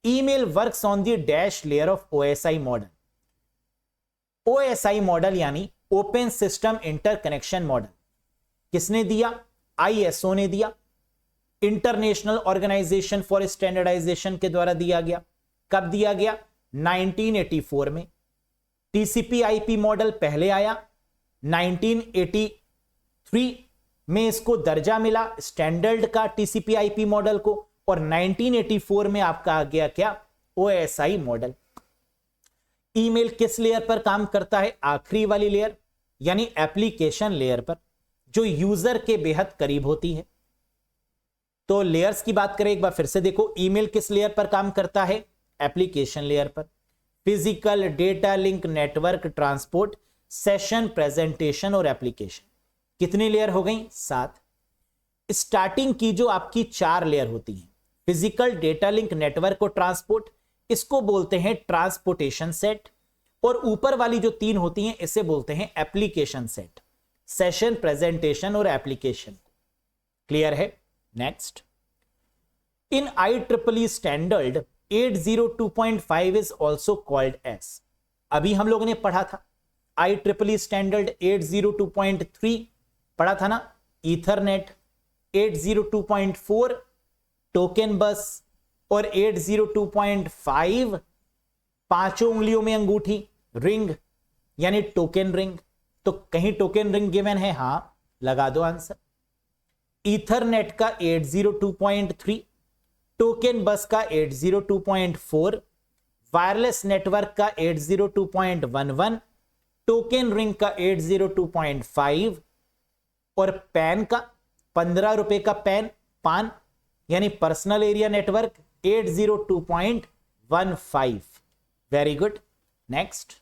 Speaker 1: email works on the dash layer of OSI model. OSI model यानी ओपन सिस्टम इंटरकनेक्शन मॉडल किसने दिया? आईएसओ ने दिया, इंटरनेशनल ऑर्गेनाइजेशन फॉर स्टैंडर्डाइजेशन के द्वारा दिया गया। कब दिया गया? 1984 में। टीसीपी आईपी मॉडल पहले आया, 1983 में इसको दर्जा मिला स्टैंडर्ड का टीसीपी आईपी मॉडल को, और 1984 में आपका आ गया क्या? OSI model. ईमेल किस लेयर पर काम करता है? आखिरी वाली लेयर यानी एप्लीकेशन लेयर पर, जो यूजर के बेहद करीब होती है। तो लेयर्स की बात करें एक बार फिर से देखो, ईमेल किस लेयर पर काम करता है? एप्लीकेशन लेयर पर। Physical, data link, network, transport, session, presentation और एप्लीकेशन। कितनी लेयर हो गई? 7। स्टार्टिंग की जो आपकी 4 लेयर होती हैं, फिजिकल, डेटा लिंक, नेटवर्क और ट्रांसपोर्ट, इसको बोलते हैं ट्रांसपोर्टेशन सेट। और ऊपर वाली जो 3 होती हैं इसे बोलते हैं एप्लीकेशन सेट। सेशन, प्रेजेंटेशन और एप्लीकेशन। क्लियर है? Next, in IEEE standard 802.5 is also called S. अभी हम लोगों ने पढ़ा था IEEE स्टैंडर्ड 802.3 पढ़ा था ना, ईथरनेट। 802.4 टोकन बस, और 802.5 5 उंगलियों में अंगूठी, रिंग यानी टोकन रिंग। तो कहीं टोकन रिंग गिवन है? हां, लगा दो आंसर। ईथरनेट का 802.3, टोकन बस का 802.4, वायरलेस नेटवर्क का 802.11, टोकन रिंग का 802.5 और पैन का 15 रुपए का पान यानी personal area network 802.15। Very good. Next,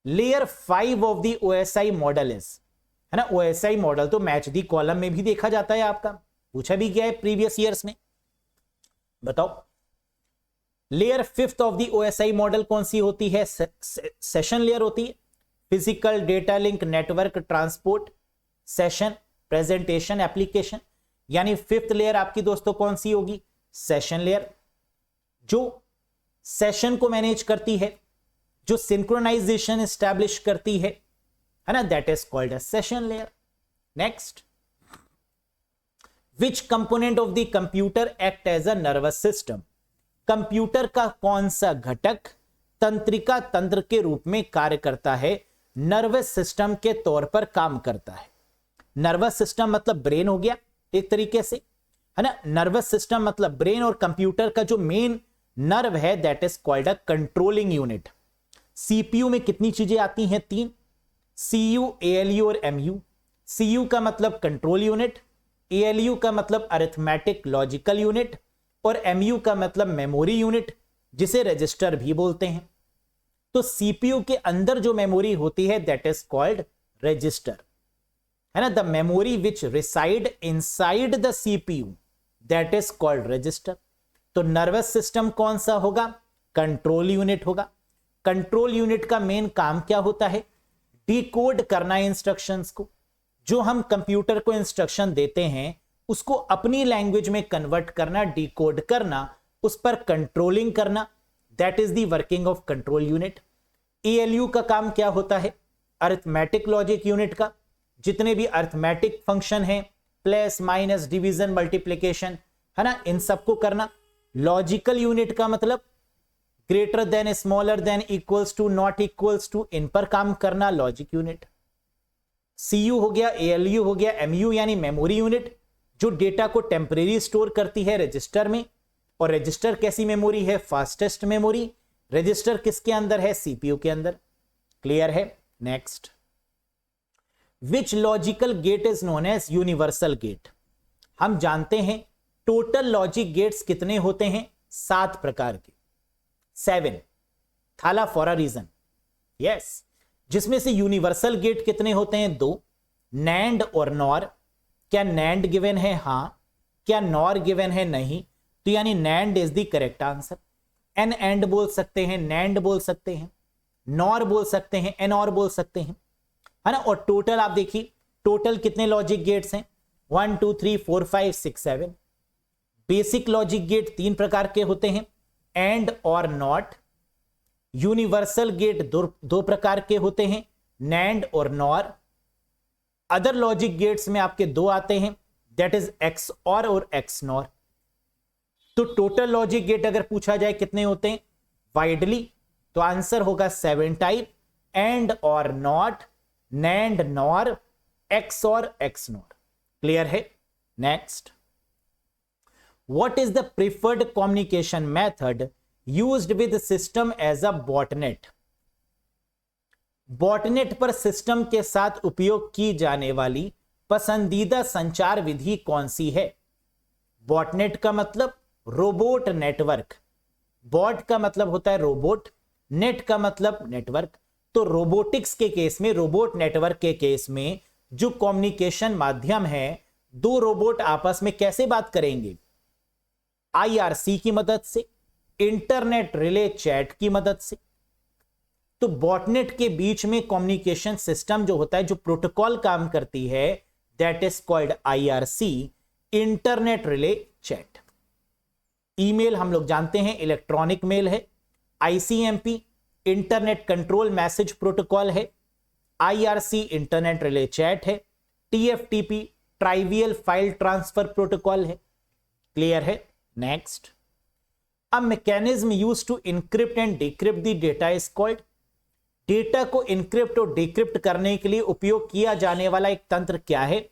Speaker 1: layer 5 of the OSI model is, है ना। ओएसआई मॉडल तो मैच दी कॉलम में भी देखा जाता है, आपका पूछा भी गया है प्रीवियस ईयर्स में। बताओ layer 5th of the OSI model कौन सी होती है? सेशन लेयर होती है। Physical, data link, network, transport, session, presentation, application. यानी 5th लेयर आपकी दोस्तों कौन सी होगी? सेशन लेयर, जो सेशन को मैनेज करती है, जो सिंक्रोनाइजेशन एस्टैब्लिश करती है ना, that is called as session layer. Next, which component of the computer act as a nervous system. Computer का कौन सा घटक तंत्रिका तंत्र के रूप में कार्य करता है, नर्वस सिस्टम के तौर पर काम करता है। नर्वस सिस्टम मतलब ब्रेन हो गया एक तरीके से, है ना। नर्वस सिस्टम मतलब ब्रेन, और कंप्यूटर का जो मेन नर्व है that is called a controlling unit. CPU में कितनी चीजें आती हैं? 3, सीयू, एएलयू और एमयू। सीयू का मतलब कंट्रोल यूनिट, एएलयू का मतलब अरिथमेटिक लॉजिकल यूनिट, और एमयू का मतलब मेमोरी यूनिट, जिसे रजिस्टर भी बोलते हैं। तो सीपीयू के अंदर जो मेमोरी होती है दैट इज कॉल्ड रजिस्टर, है ना। The memory which reside inside the CPU that is called register. तो नर्वस सिस्टम कौन सा होगा? कंट्रोल यूनिट होगा। कंट्रोल यूनिट का मेन काम क्या होता है? डिकोड करना इंस्ट्रक्शंस को। जो हम कंप्यूटर को इंस्ट्रक्शन देते हैं उसको अपनी लैंग्वेज में कन्वर्ट करना, डिकोड करना, उस पर कंट्रोलिंग करना, that is the working of control unit. ALU का काम क्या होता है? अरिथमेटिक लॉजिक यूनिट का जितने भी अरिथमेटिक फंक्शन हैं, प्लस, माइनस, डिवीजन, मल्टीप्लिकेशन, है ना, इन सबको करना। लॉजिकल यूनिट का मतलब greater than, smaller than, equals to, not equals to, इन पर काम करना, लॉजिक यूनिट। सीयू हो गया, एएलयू हो गया, एमयू यानी मेमोरी यूनिट, जो डेटा को टेम्परेरी स्टोर करती है रजिस्टर में, और रजिस्टर कैसी मेमोरी है? Fastest memory. रजिस्टर किसके अंदर है? सीपीयू के अंदर। क्लियर है? Next, which logical gate is known as universal gate? हम जानते हैं टोटल लॉजिक गेट्स कितने होते हैं? 7 प्रकार के, 7 थाला फॉर अ रीजन। यस, जिसमें से यूनिवर्सल गेट कितने होते हैं? 2, नैंड और नॉर। क्या नैंड गिवन है? हां। क्या नॉर गिवन है? नहीं। तो यानी NAND is the correct answer. N and बोल सकते हैं, नैंड बोल सकते हैं, नॉर बोल सकते हैं, एन और बोल सकते हैं, है ना। और टोटल आप देखिए, टोटल कितने लॉजिक गेट्स हैं? 1 2 3 4 5 6 7। बेसिक लॉजिक गेट 3 प्रकार के होते हैं, एंड और नॉट। यूनिवर्सल गेट दो प्रकार के होते हैं, नैंड और नॉर। अदर लॉजिक गेट्स में आपके 2 आते हैं, दैट इज एक्स और एक्स नॉर। तो टोटल लॉजिक गेट अगर पूछा जाए कितने होते हैं वाइडली, तो आंसर होगा 7 टाइप, एंड और नॉट, नैंड नॉर, एक्स और एक्स नॉर। क्लियर है? Next, what is the preferred communication method used with system as a botnet? Botnet पर सिस्टम के साथ उपयोग की जाने वाली पसंदीदा संचार विधि कौन सी है? बॉटनेट का मतलब रोबोट नेटवर्क। बॉट का मतलब होता है रोबोट, नेट का मतलब नेटवर्क। तो रोबोटिक्स के केस में, रोबोट नेटवर्क के केस में जो कम्युनिकेशन माध्यम है, 2 रोबोट आपस में कैसे बात करेंगे? आईआरसी की मदद से, इंटरनेट रिले चैट की मदद से। तो बॉटनेट के बीच में कम्युनिकेशन सिस्टम जो होता है, जो प्रोटोकॉल काम करती है, that is called IRC, internet relay chat. Email हम लोग जानते हैं इलेक्ट्रॉनिक मेल है, ICMP internet control message protocol है, आईआरसी इंटरनेट रिले चैट है, TFTP trivial file transfer protocol है। क्लियर है? Next, a mechanism used to encrypt and decrypt the data is called? Data को इनक्रिप्ट और decrypt करने के लिए उपयोग किया जाने वाला एक तंत्र क्या है?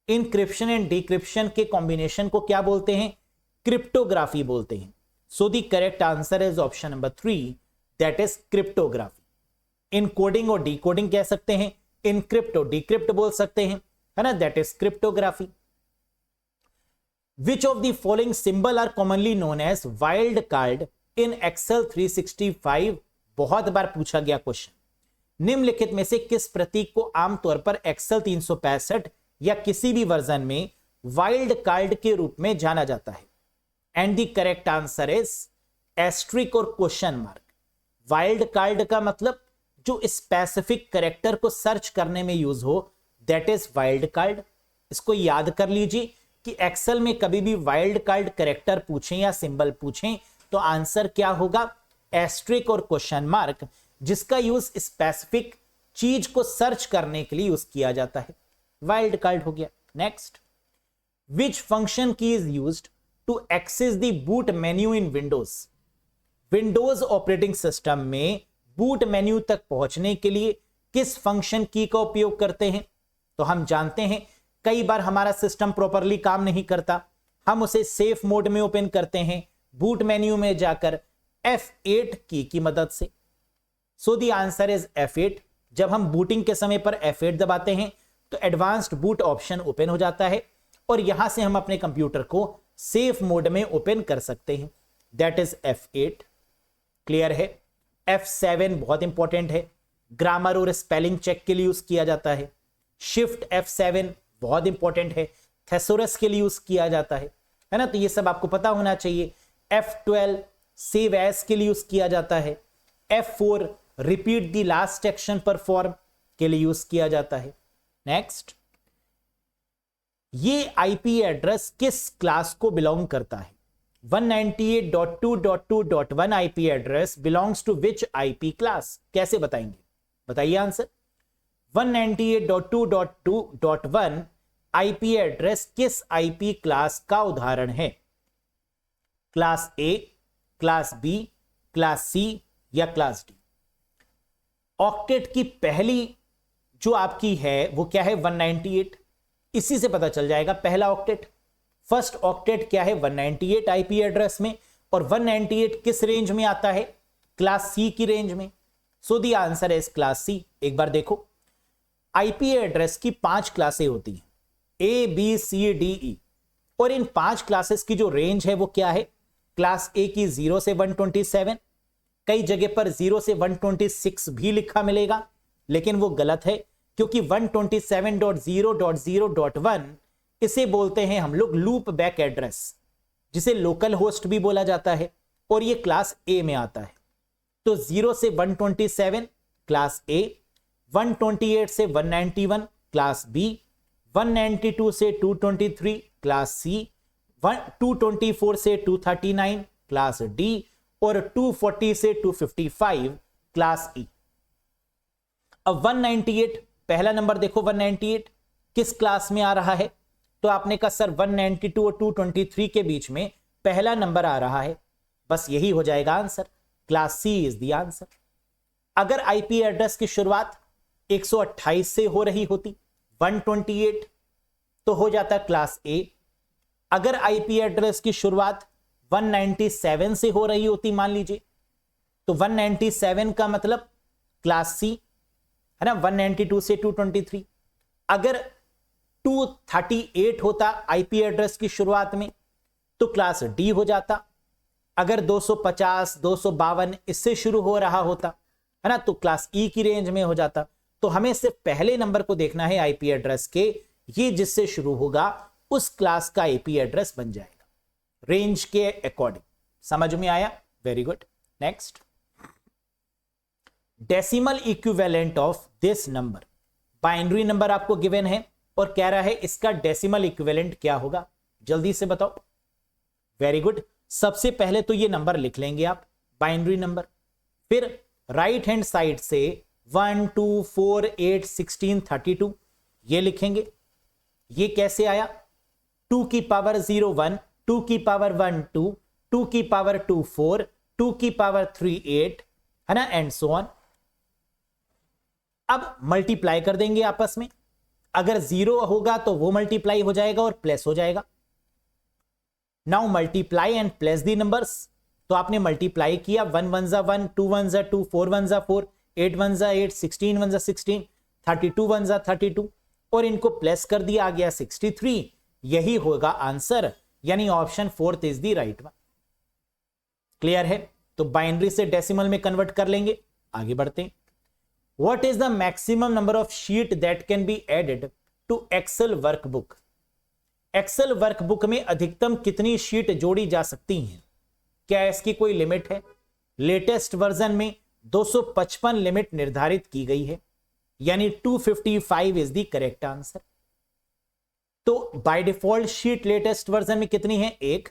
Speaker 1: इनक्रिप्शन एंड डिक्रिप्शन के कॉम्बिनेशन को क्या बोलते हैं? क्रिप्टोग्राफी बोलते हैं। सो the correct answer is option number 3, that is cryptography. Encoding और डिकोडिंग कह सकते हैं, इनक्रिप्ट और डिक्रिप्ट बोल सकते हैं, है ना, that is cryptography. Which of the following symbol are commonly known as wild card in Excel 365? बहुत बार पूछा गया क्वेश्चन। निम्नलिखित में से किस प्रतीक को आमतौर पर एक्सेल 365 या किसी भी वर्जन में वाइल्ड कार्ड के रूप में जाना जाता है? And the correct answer is asterisk और क्वेश्चन मार्क। वाइल्ड कार्ड का मतलब जो स्पेसिफिक कैरेक्टर को सर्च करने में यूज हो, दैट इज वाइल्ड कार्ड। इसको याद कर लीजिए कि एक्सेल में कभी भी वाइल्ड कार्ड कैरेक्टर पूछें या सिंबल पूछें तो आंसर क्या होगा? एस्ट्रिक और क्वेश्चन मार्क, जिसका यूज स्पेसिफिक चीज को सर्च करने के लिए यूज किया जाता है। वाइल्ड कार्ड हो गया। Next, which function key is used to access the boot menu in windows? Windows operating system में बूट मेन्यू तक पहुंचने के लिए किस फंक्शन की का उपयोग करते हैं? तो हम जानते हैं कई बार हमारा सिस्टम प्रॉपरली काम नहीं करता, हम उसे सेफ मोड में ओपन करते हैं बूट मेन्यू में जाकर F8 की मदद से। सो द आंसर इज F8। जब हम बूटिंग के समय पर F8 दबाते हैं तो एडवांस्ड बूट ऑप्शन ओपन हो जाता है और यहां से हम अपने कंप्यूटर को सेफ मोड में ओपन कर सकते हैं, दैट इज F8। क्लियर है? F7 बहुत इंपॉर्टेंट है, ग्रामर और स्पेलिंग चेक के लिए यूज किया जाता है। शिफ्ट F7 बहुत इंपॉर्टेंट है, थेसोरस के लिए यूज किया जाता है ना, तो ये सब आपको पता होना चाहिए। F12 सेव एज के लिए यूज किया जाता है। F4 repeat the last action perform के लिए यूज किया जाता है। नेक्स्ट, ये आईपी एड्रेस किस क्लास को बिलोंग करता है? 198.2.2.1 IP address belongs to which IP class? कैसे बताएंगे? बताइए आंसर। 198.2.2.1 आईपी एड्रेस किस आईपी क्लास का उदाहरण है? Class A, class B, class C या क्लास डी? ऑक्टेट की पहली जो आपकी है वो क्या है? 198। इसी से पता चल जाएगा पहला ऑक्टेट। फर्स्ट ऑक्टेट क्या है 198 आईपी एड्रेस में, और 198 किस रेंज में आता है, क्लास सी की रेंज में। So the answer is class C. एक बार देखो, आईपी एड्रेस की 5 क्लासें होती हैं, A B C D E, और इन 5 क्लासेस की जो रेंज है वो क्या है, क्लास ए की 0 से 127, कई जगह पर 0 से 126 भी लिखा मिलेगा, लेकिन वो गलत है, क्योंकि 127.0.0.1 इसे बोलते हैं हम लोग लूप बैक एड्रेस, जिसे लोकल होस्ट भी बोला जाता है, और ये क्लास ए में आता है। तो 0 से 127 क्लास ए, 128 से 191 क्लास बी, 192 से 223 क्लास सी, 224 से 239 क्लास डी, और 240 से 255 क्लास ई। अब 198 पहला नंबर देखो, 198 किस क्लास में आ रहा है, तो आपने कहा सर 192 और 223 के बीच में पहला नंबर आ रहा है, बस यही हो जाएगा answer, class C is the answer. अगर आईपी एड्रेस की शुरुआत 128 से हो रही होती 128, तो हो जाता क्लास ए। अगर आईपी एड्रेस की शुरुआत 197 से हो रही होती मान लीजिए, तो 197 का मतलब क्लास सी है ना, 192 से 223। अगर 238 होता आईपी एड्रेस की शुरुआत में, तो क्लास डी हो जाता। अगर 250 252 इससे शुरू हो रहा होता है ना, तो क्लास ई की रेंज में हो जाता। तो हमें सिर्फ पहले नंबर को देखना है आईपी एड्रेस के, ये जिससे शुरू होगा उस क्लास का आईपी एड्रेस बन जाएगा रेंज के अकॉर्डिंग। समझ में आया? Very good. Next, decimal equivalent of this number. Binary number आपको गिवन है और कह रहा है इसका डेसिमल इक्विवेलेंट क्या होगा, जल्दी से बताओ। Very good. सबसे पहले तो ये नंबर लिख लेंगे आप, बाइनरी नंबर, फिर राइट हैंड साइड से 1 2 4 8 16 32 ये लिखेंगे। ये कैसे आया, 2 की पावर 0 1, 2 की पावर 1 2, 2 की पावर 2 4, 2 की पावर 3 8, है ना, एंड सो ऑन। अब मल्टीप्लाई कर देंगे आपस में, अगर 0 होगा तो वो मल्टीप्लाई हो जाएगा और प्लस हो जाएगा। Now multiply and plus the numbers. तो आपने मल्टीप्लाई किया, 1 1 जा 1, 2 1 जा 2, 4 1 जा 4, 8 1 जा 8, 16 1 जा 16, 32 1 जा 32, और इनको प्लस कर दिया, आ गया 63। यही होगा आंसर, यानी option 4 is the right one. Clear है? तो बाइनरी से डेसिमल में कन्वर्ट कर लेंगे। आगे बढ़ते हैं। What is the maximum number of sheet that can be added to Excel workbook? Excel workbook में अधिकतम कितनी शीट जोड़ी जा सकती हैं? क्या इसकी कोई लिमिट है? लेटेस्ट वर्जन में 255 लिमिट निर्धारित की गई है, यानी 255 इज द करेक्ट आंसर। तो by default sheet latest version में कितनी है? 1।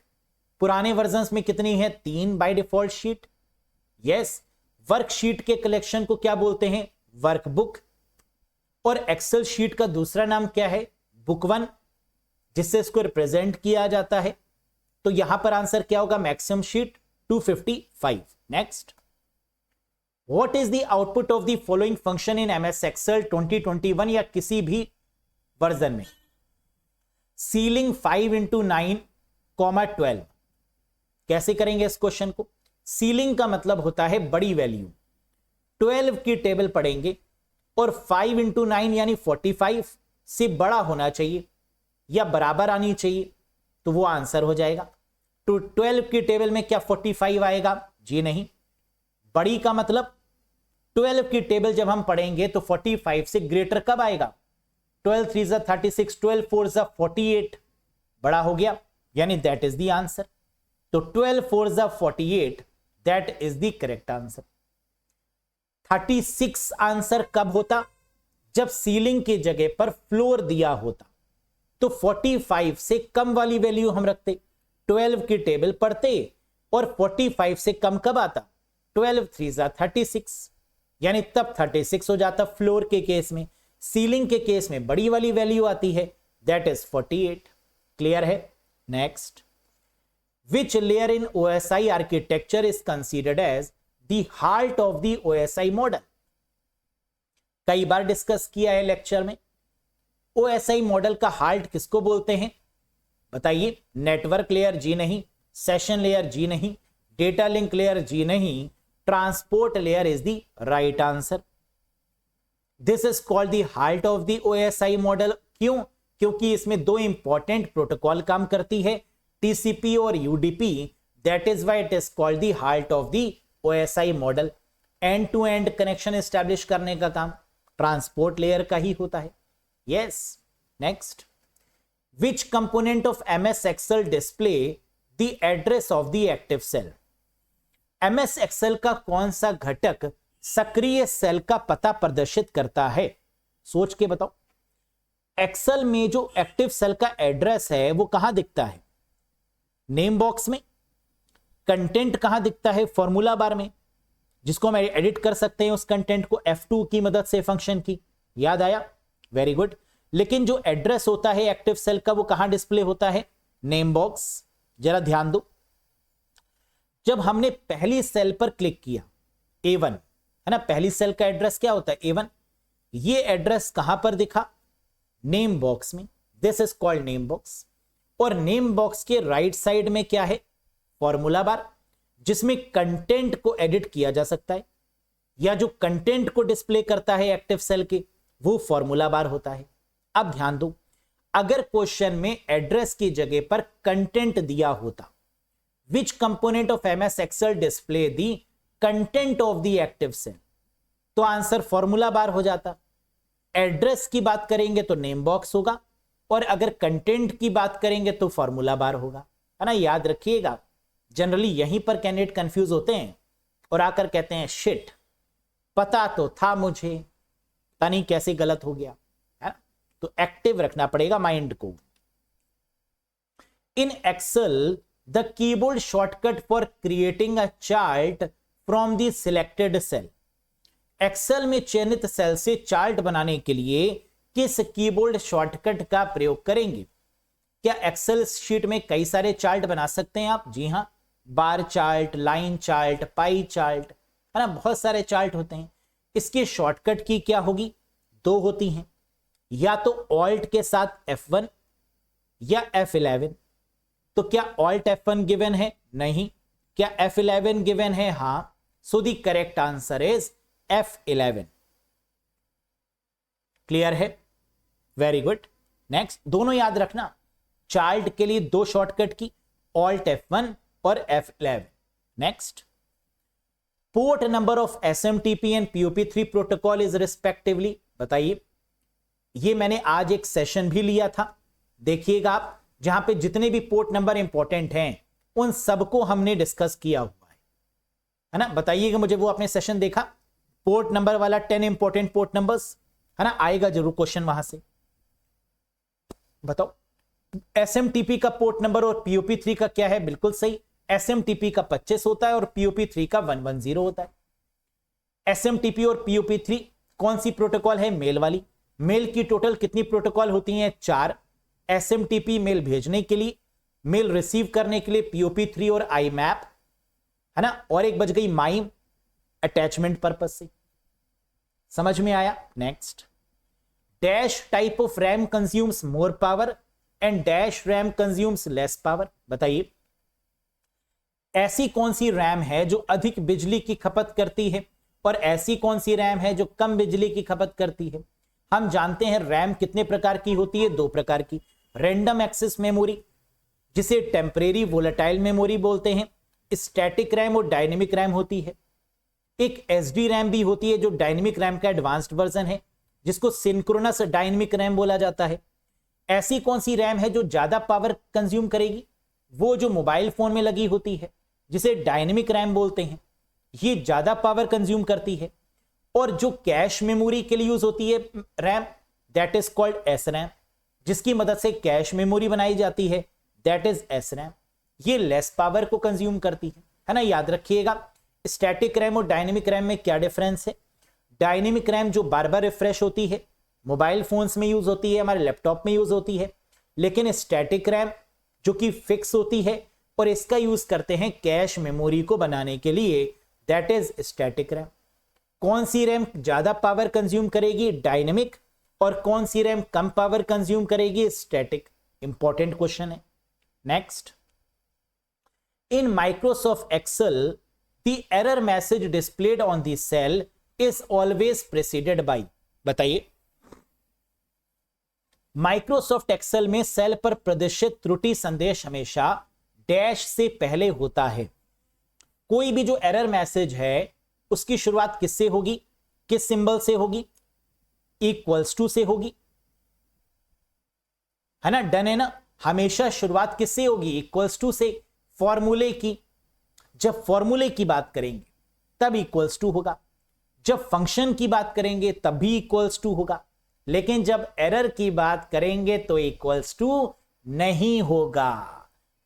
Speaker 1: पुराने वर्जन में कितनी है? 3 by default sheet. Yes, worksheet के कलेक्शन को क्या बोलते हैं? वर्कबुक। और एक्सेल शीट का दूसरा नाम क्या है? बुक वन, जिससे इसको रिप्रेजेंट किया जाता है। तो यहां पर आंसर क्या होगा? Maximum sheet 255। Next, what is the output of the following function in MS Excel 2021 या किसी भी वर्जन में? Ceiling 5 into 9, 12। कैसे करेंगे इस क्वेश्चन को? सीलिंग का मतलब होता है बड़ी वैल्यू, 12 की टेबल पढ़ेंगे और 5 into 9 यानी 45 से बड़ा होना चाहिए या बराबर आनी चाहिए, तो वो आंसर हो जाएगा। तो 12 की टेबल में क्या 45 आएगा? जी नहीं। बड़ी का मतलब 12 की टेबल जब हम पढ़ेंगे तो 45 से ग्रेटर कब आएगा? 12 3 जा 36, 12 4 जा 48, बड़ा हो गया, यानी दैट इज द आंसर। तो 12 4 जा 48, that is the correct answer. 36 answer कब होता? जब सीलिंग की जगह पर फ्लोर दिया होता। तो 45 से कम वाली वैल्यू हम रखते, 12 की टेबल पढ़ते, और 45 से कम कब आता? 12 3 जा 36, यानी तब 36 हो जाता फ्लोर के केस में। सीलिंग के केस में बड़ी वाली वैल्यू आती है, दैट इज 48। क्लियर है? Next, which layer in OSI architecture is considered as the heart of the OSI model? कई बार डिस्कस किया है लेक्चर में। ओएसआई मॉडल का हार्ट किसको बोलते हैं? बताइए। नेटवर्क लेयर जी नहीं, सेशन लेयर जी नहीं, डेटा लिंक लेयर जी नहीं, transport layer is the right answer. This is called the heart of the OSI model. क्यों? क्योंकि इसमें दो इंपॉर्टेंट प्रोटोकॉल काम करती है, टीसीपी और UDP. That is why it is called the heart of the OSI model. End to end connection establish करने का काम ट्रांसपोर्ट लेयर का ही होता है। Yes, next. Which component of MS Excel display the address of the active cell? MS Excel का कौन सा घटक सक्रिय सेल का पता प्रदर्शित करता है? सोच के बताओ। एक्सेल में जो एक्टिव सेल का एड्रेस है वो कहां दिखता है? नेम बॉक्स में। कंटेंट कहां दिखता है? फॉर्मूला बार में, जिसको हम एडिट कर सकते हैं उस कंटेंट को F2 की मदद से फंक्शन की। याद आया? Very good. लेकिन जो एड्रेस होता है एक्टिव सेल का वो कहां डिस्प्ले होता है? Name box. जरा ध्यान दो, जब हमने पहली सेल पर क्लिक किया A1, है ना, पहली सेल का एड्रेस क्या होता है? A1। ये एड्रेस कहां पर दिखा? नेम बॉक्स में। This is called name box. और नेम बॉक्स के राइट साइड में क्या है? फॉर्मूला बार, जिसमें कंटेंट को एडिट किया जा सकता है, या जो कंटेंट को डिस्प्ले करता है एक्टिव सेल के वो फॉर्मूला बार होता है। अब ध्यान दो, अगर क्वेश्चन में एड्रेस की जगह पर कंटेंट दिया होता, which component of MS Excel display the content of the active cell, तो आंसर फॉर्मूला बार हो जाता। एड्रेस की बात करेंगे तो नेम बॉक्स होगा, और अगर कंटेंट की बात करेंगे तो फॉर्मूला बार होगा, है ना। याद रखिएगा, जनरली यहीं पर कैंडिडेट कंफ्यूज होते हैं और आकर कहते हैं शिट, पता तो था मुझे, पता नहीं कैसे गलत हो गया, है। तो एक्टिव रखना पड़ेगा माइंड को। In Excel the keyboard shortcut for creating a chart from the selected cell. Excel में चयनित सेल से चार्ट बनाने के लिए किस कीबोर्ड शॉर्टकट का प्रयोग करेंगे? क्या एक्सेल शीट में कई सारे चार्ट बना सकते हैं आप? जी हां, bar chart, line chart, pie chart, है ना, बहुत सारे चार्ट होते हैं। इसकी शॉर्टकट की क्या होगी? दो होती हैं, या तो ऑल्ट के साथ F1 या F11। तो क्या ऑल्ट F1 गिवन है? नहीं। क्या F11 गिवन है? हां। So the correct answer is F11। Clear है? Very good. नेक्स्ट, दोनों याद रखना, चार्ट के लिए दो शॉर्टकट की, ऑल्ट F1 और F11। Next, port number of SMTP and POP3 protocol is respectively. बताइए। ये मैंने आज एक सेशन भी लिया था, देखिएगा आप, जहां पे जितने भी पोर्ट नंबर इंपॉर्टेंट हैं उन सबको हमने डिस्कस किया हुआ है ना। बताइएगा मुझे, वो आपने सेशन देखा? पोर्ट नंबर वाला 10 इंपॉर्टेंट पोर्ट नंबर्स, है ना, आएगा जरूर क्वेश्चन वहां से। बताओ, SMTP का पोर्ट नंबर और POP3 का क्या है? बिल्कुल सही, SMTP का 25 होता है और POP3 का 110 होता है। SMTP और POP3 कौन सी प्रोटोकॉल है? मेल वाली। मेल की टोटल कितनी प्रोटोकॉल होती हैं? 4। SMTP मेल भेजने के लिए, मेल रिसीव करने के लिए POP3 और IMAP, है ना, और एक बच गई माइम, अटैचमेंट पर्पज से। समझ में आया? Next, dash type of RAM consumes more power and dash RAM consumes less power. बताइए, ऐसी कौन सी रैम है जो अधिक बिजली की खपत करती है और ऐसी कौन सी रैम है जो कम बिजली की खपत करती है? हम जानते हैं रैम कितने प्रकार की होती है? 2 प्रकार की। रैंडम एक्सेस मेमोरी, जिसे टेम्परेरी वोलेटाइल मेमोरी बोलते हैं, स्टैटिक रैम और डायनेमिक रैम होती है। एक SD रैम भी होती है जो डायनेमिक रैम का एडवांस्ड वर्जन है, जिसको सिंक्रोनस डायनेमिक रैम बोला जाता है। ऐसी कौन सी रैम है जो ज्यादा पावर कंज्यूम करेगी? वो जो मोबाइल फोन में लगी होती है, जिसे डायनेमिक रैम बोलते हैं, ये ज्यादा पावर कंज्यूम करती है। और जो कैश मेमोरी के लिए यूज होती है RAM, that is called SRAM, जिसकी मदद से कैश मेमोरी बनाई जाती है, दैट इज SRAM। ये लेस पावर को कंज्यूम करती है ना। याद रखिएगा, स्टैटिक रैम और डायनेमिक रैम में क्या डिफरेंस है? डायनेमिक रैम जो बार बार रिफ्रेश होती है, मोबाइल फोन्स में यूज होती है, हमारे लैपटॉप में यूज होती है। लेकिन स्टैटिक रैम जो कि फिक्स होती है और इसका यूज करते हैं कैश मेमोरी को बनाने के लिए, दैट इज स्टैटिक रैम। कौन सी रैम ज्यादा पावर कंज्यूम करेगी? डायनेमिक। और कौन सी रैम कम पावर कंज्यूम करेगी? स्टैटिक। इंपॉर्टेंट क्वेश्चन है। Next, in Microsoft Excel the error message displayed on the cell is always preceded by. बताइए, माइक्रोसॉफ्ट एक्सेल में सेल पर प्रदर्शित त्रुटि संदेश हमेशा डैश से पहले होता है। कोई भी जो एरर मैसेज है उसकी शुरुआत किससे होगी? किस सिंबल से होगी? इक्वल्स टू से होगी, है ना? डन है ना? हमेशा शुरुआत किससे होगी? इक्वल्स टू से। फॉर्मूले की, जब फॉर्मूले की बात करेंगे तब इक्वल्स टू होगा, जब फंक्शन की बात करेंगे तब भी इक्वल्स टू होगा, लेकिन जब एरर की बात करेंगे तो इक्वल्स टू नहीं होगा।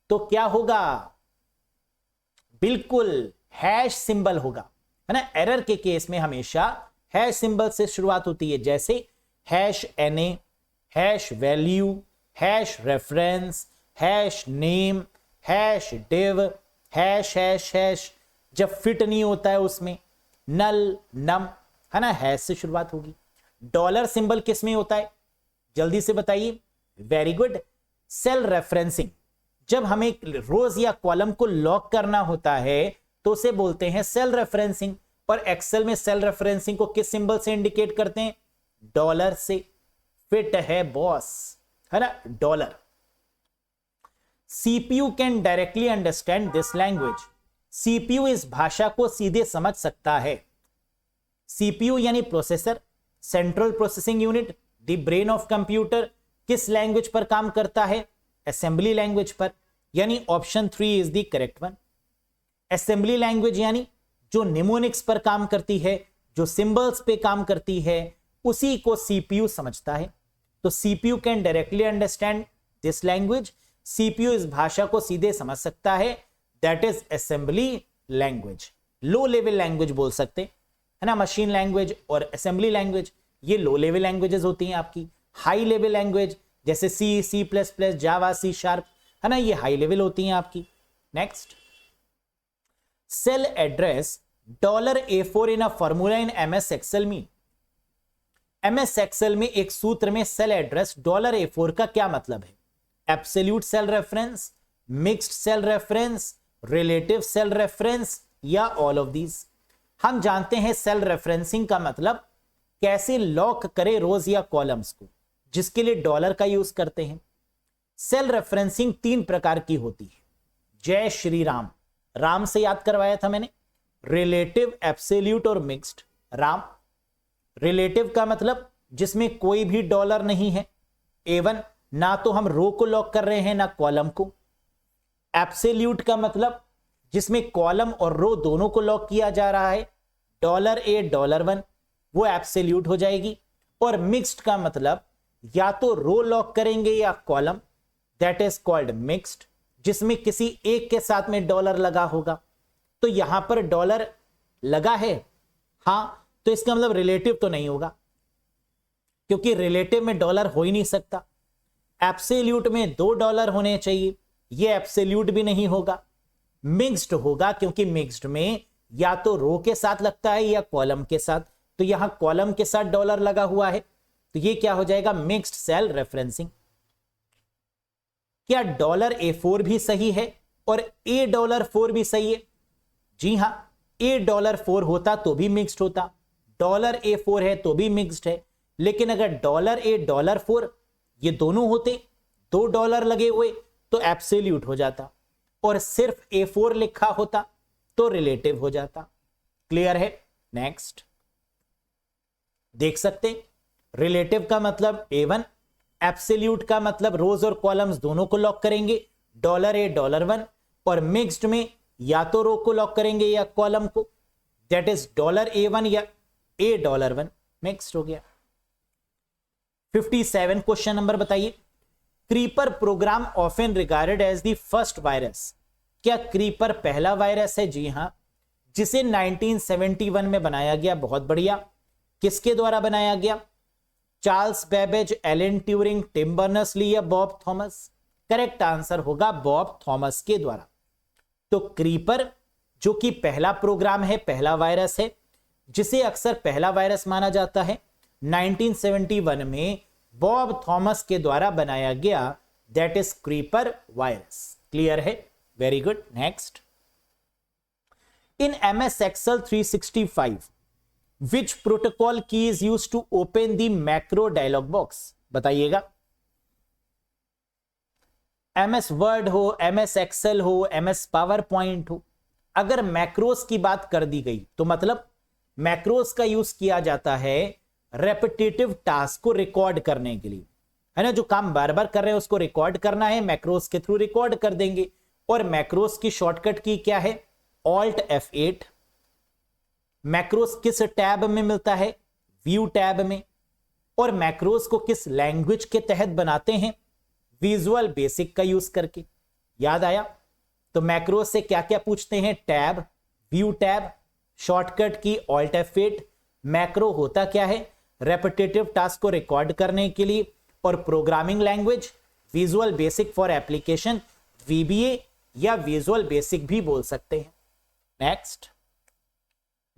Speaker 1: तो क्या होगा? बिल्कुल हैश सिंबल होगा, है ना? एरर के केस में हमेशा हैश सिंबल से शुरुआत होती है, जैसे hash NA, hash value, hash reference, hash name, hash div, hash hash hash. जब फिट नहीं होता है उसमें नल, नम, है ना? हैश से शुरुआत होगी। डॉलर सिंबल किस में होता है? जल्दी से बताइए। Very good, cell referencing. जब हमें रोज या कॉलम को लॉक करना होता है तो उसे बोलते हैं सेल रेफरेंसिंग। और एक्सेल में सेल रेफरेंसिंग को किस सिंबल से इंडिकेट करते हैं? डॉलर से। फिट है बॉस, है ना? Dollar. CPU can directly understand this language. CPU इस भाषा को सीधे समझ सकता है। सीपीयू यानी processor, central processing unit, the brain of computer, किस लैंग्वेज पर काम करता है? असेंबली लैंग्वेज पर, यानी option 3 is the correct one. Assembly language यानी जो निमोनिक्स पर काम करती है, जो सिंबल्स पे काम करती है, उसी को सीपीयू समझता है। तो CPU can directly understand this language. CPU इस भाषा को सीधे समझ सकता है, that is assembly language. Low level language बोल सकते, है ना? मशीन लैंग्वेज और असेंबली लैंग्वेज ये लो लेवल लैंग्वेजेस होती हैं आपकी। हाई लेवल लैंग्वेज जैसे सी, C++, जावा, C#, है ना? ये हाई लेवल होती हैं आपकी। Next, cell address $A4 in a formula in MS Excel mean. MS Excel में एक सूत्र में सेल एड्रेस $A4 का क्या मतलब है? Absolute cell reference, mixed cell reference, relative cell reference या ऑल ऑफ दीज। हम जानते हैं सेल रेफरेंसिंग का मतलब कैसे लॉक करे रोज या कॉलम्स को, जिसके लिए डॉलर का यूज करते हैं। सेल रेफरेंसिंग 3 प्रकार की होती है। जय श्री राम, राम से याद करवाया था मैंने। रिलेटिव, एब्सोल्यूट और मिक्स्ड। राम रिलेटिव का मतलब जिसमें कोई भी डॉलर नहीं है, एवन ना तो हम रो को लॉक कर रहे हैं ना कॉलम को। एब्सोल्यूट का मतलब जिसमें कॉलम और रो दोनों को लॉक किया जा रहा है, $A, $1, वो एब्सोल्यूट हो जाएगी। और मिक्स्ड का मतलब या तो रो लॉक करेंगे या column, that is called mixed, जिसमें किसी एक के साथ में डॉलर लगा होगा। तो यहां पर डॉलर लगा है, हां, तो इसका मतलब रिलेटिव तो नहीं होगा, क्योंकि रिलेटिव में डॉलर हो ही नहीं सकता। एब्सोल्यूट में $2 होने चाहिए, ये एब्सोल्यूट भी नहीं होगा। मिक्स्ड होगा, क्योंकि मिक्स्ड में या तो रो के साथ लगता है या कॉलम के साथ, तो यहां कॉलम के साथ डॉलर लगा हुआ है, तो ये क्या हो जाएगा? Mixed cell referencing. क्या $A4 भी सही है और $A4 भी सही है? जी हां, $A4 होता तो भी मिक्स्ड होता, $A4 है तो भी मिक्स्ड है। लेकिन अगर $A4 ये दोनों होते, $2 लगे हुए, तो एब्सोल्यूट हो जाता, और सिर्फ A4 लिखा होता तो रिलेटिव हो जाता। क्लियर है? नेक्स्ट देख सकते, रिलेटिव का मतलब A1, एब्सोल्यूट का मतलब रोज और कॉलम्स दोनों को लॉक करेंगे, $A, $1, और मिक्स्ड में या तो रो को लॉक करेंगे या कॉलम को, दैट इज $A1 या $1, मिक्स्ड हो गया। 57 क्वेश्चन नंबर बताइए। Creeper program often regarded as the first virus. क्या क्रीपर पहला वायरस है? जी हां, जिसे 1971 में बनाया गया। बहुत बढ़िया। किसके द्वारा बनाया गया? Charles Babbage, Alan Turing, Tim Berners Lee या बॉब थॉमस? करेक्ट आंसर होगा बॉब थॉमस के द्वारा। तो क्रीपर जो कि पहला प्रोग्राम है, पहला वायरस है, जिसे अक्सर पहला वायरस माना जाता है, 1971 में बॉब थॉमस के द्वारा बनाया गया, that is Creeper virus. Clear है? Very good. Next, in MS Excel 365 which protocol key is use to open the macro dialog box? बताइएगा। MS वर्ड हो, MS एक्सेल हो, MS पावर पॉइंट हो, अगर मैक्रोस की बात कर दी गई तो मतलब मैक्रोस का यूज किया जाता है रेपिटेटिव टास्क को रिकॉर्ड करने के लिए, है ना। जो काम बार बार कर रहे हैं उसको रिकॉर्ड करना है, मैक्रोस के थ्रू रिकॉर्ड कर देंगे। और मैक्रोस की शॉर्टकट की क्या है? Alt F8। मैक्रोस किस टैब में मिलता है? व्यू टैब में। और मैक्रोस को किस लैंग्वेज के तहत बनाते हैं? विजुअल बेसिक का यूज करके। याद आया? तो मैक्रोस से क्या क्या पूछते हैं? टैब, व्यू टैब, शॉर्टकट की Alt F8। मैक्रो होता क्या है? रेपिटेटिव टास्क को रिकॉर्ड करने के लिए। और programming language visual basic for application, VBA या विजुअल बेसिक भी बोल सकते हैं। Next,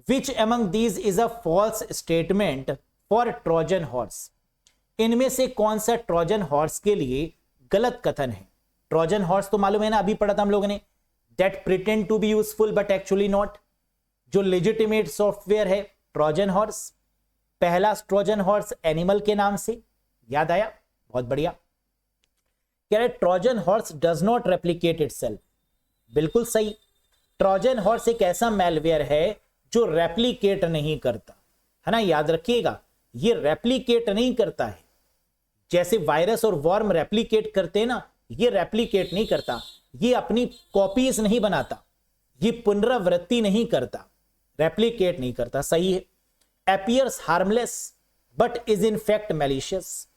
Speaker 1: which among these is a false statement for trojan horse? इनमें से कौन सा ट्रोजन हॉर्स के लिए गलत कथन है? ट्रोजन हॉर्स तो मालूम है ना, अभी पढ़ा था हम लोगों ने, that pretend to be useful but actually not. जो लेजिटिमेट सॉफ्टवेयर है ट्रोजन हॉर्स। पहला ट्रोजन हॉर्स एनिमल के नाम से, याद आया? बहुत बढ़िया। कह रहे trojan horse does not replicate itself. बिल्कुल सही। ट्रोजन हॉर्स एक ऐसा मैलवेयर है जो रेप्लिकेट नहीं करता, है ना। याद रखिएगा, ये रेप्लिकेट नहीं करता है। जैसे वायरस और वॉर्म रेप्लिकेट करते हैं ना, ये रेप्लिकेट नहीं करता। ये अपनी कॉपीज नहीं बनाता, ये पुनरावृत्ति नहीं करता, रेप्लिकेट नहीं करता। सही है। Appears harmless but is in fact malicious.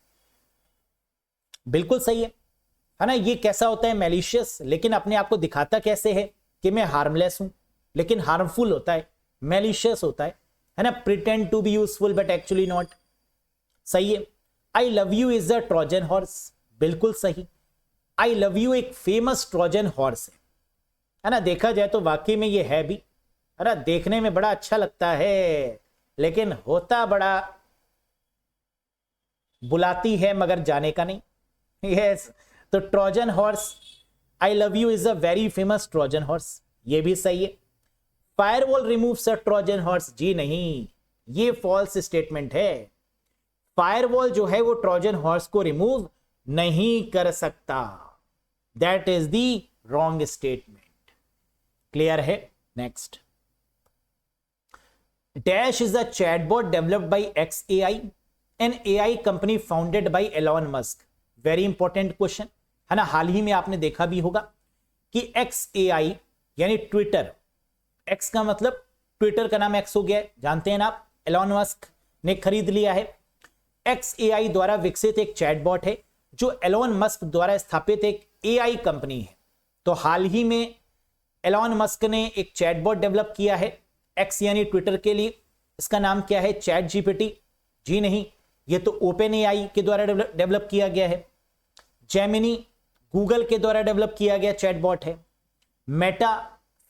Speaker 1: बिल्कुल सही है ना। ये कैसा होता है? मैलिशियस, लेकिन अपने आप को दिखाता कैसे है कि मैं हार्मलेस हूं, लेकिन हार्मफुल होता है, मैलिशियस होता है ना। Pretend to be useful but actually not. सही है। I love you is a trojan horse. बिल्कुल सही। आई लव यू एक फेमस ट्रोजन हॉर्स है ना। देखा जाए तो वाकई में ये है भी, है ना। देखने में बड़ा अच्छा लगता है, लेकिन होता बड़ा बुलाती है मगर जाने का नहीं। यस, तो Trojan horse, I love you is a very famous trojan horse, ये भी सही है। फायरवॉल रिमूव्स अ ट्रोजन हॉर्स, जी नहीं, ये फॉल्स स्टेटमेंट है। फायरवॉल जो है वो ट्रोजन हॉर्स को रिमूव नहीं कर सकता। That is the wrong statement. Clear है? Next, dash is a chatbot developed by XAI, an AI company founded by Elon Musk. Very important question, है ना। हाल ही में आपने देखा भी होगा कि XAI यानी ट्विटर, X का मतलब ट्विटर का नाम X हो गया है, जानते हैं ना आप। एलॉन मस्क ने खरीद लिया है। XAI द्वारा विकसित एक चैटबॉट है जो एलॉन मस्क द्वारा स्थापित एक AI कंपनी है। तो हाल ही में एलॉन मस्क ने एक चैटबॉट डेवलप किया है X यानी ट्विटर के लिए। इसका नाम क्या है? Chat GPT। जी नहीं, ये तो ओपन AI के द्वारा डेवलप किया गया है। जेमिनी गूगल के द्वारा डेवलप किया गया चैटबॉट है। मेटा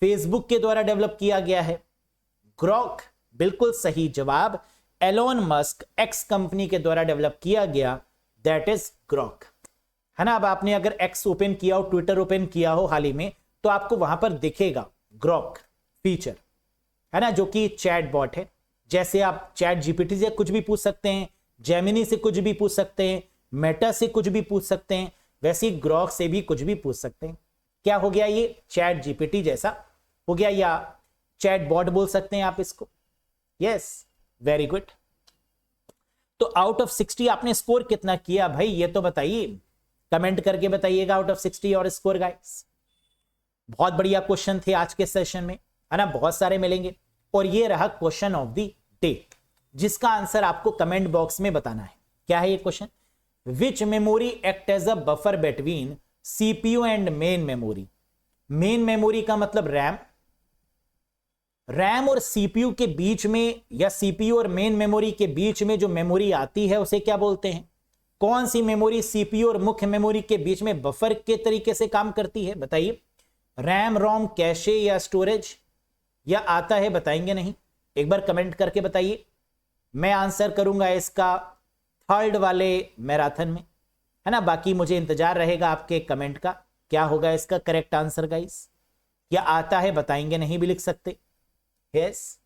Speaker 1: फेसबुक के द्वारा डेवलप किया गया है। ग्रॉक, बिल्कुल सही जवाब, एलॉन मस्क X कंपनी के द्वारा डेवलप किया गया, दैट इज ग्रॉक, है ना। अब आपने अगर X ओपन किया हो, ट्विटर ओपन किया हो हाल ही में, तो आपको वहां पर दिखेगा ग्रॉक फीचर, है ना, जो कि चैटबॉट है। जैसे आप चैट GPT से कुछ भी पूछ सकते हैं, जेमिनी से कुछ भी पूछ सकते हैं, मेटा से कुछ भी पूछ सकते हैं, वैसे ही ग्रॉक से भी कुछ भी पूछ सकते हैं। क्या हो गया? ये चैट GPT जैसा हो गया, या चैट बॉट बोल सकते हैं आप इसको। Yes, very good. तो आउट ऑफ 60 आपने स्कोर कितना किया भाई, ये तो बताइए, कमेंट करके बताइएगा आउट ऑफ 60 और स्कोर गाइस। बहुत बढ़िया क्वेश्चन थे आज के सेशन में, है ना। बहुत सारे मिलेंगे। और ये रहा क्वेश्चन ऑफ द डे, जिसका आंसर आपको कमेंट बॉक्स में बताना है। क्या है ये question? Which memory act as a buffer between CPU and main memory? Main memory का मतलब रैम। रैम और CPU के बीच में, या CPU और मेन मेमोरी के बीच में जो मेमोरी आती है उसे क्या बोलते हैं? कौन सी मेमोरी CPU और मुख्य मेमोरी के बीच में बफर के तरीके से काम करती है? बताइए। रैम, रोम, कैशे या स्टोरेज? या आता है? बताएंगे नहीं? एक बार कमेंट करके बताइए। मैं आंसर करूंगा इसका थर्ड वाले मैराथन में, है ना। बाकी मुझे इंतजार रहेगा आपके कमेंट का, क्या होगा इसका करेक्ट आंसर गाइस। या आता है बताएंगे, नहीं भी लिख सकते। यस,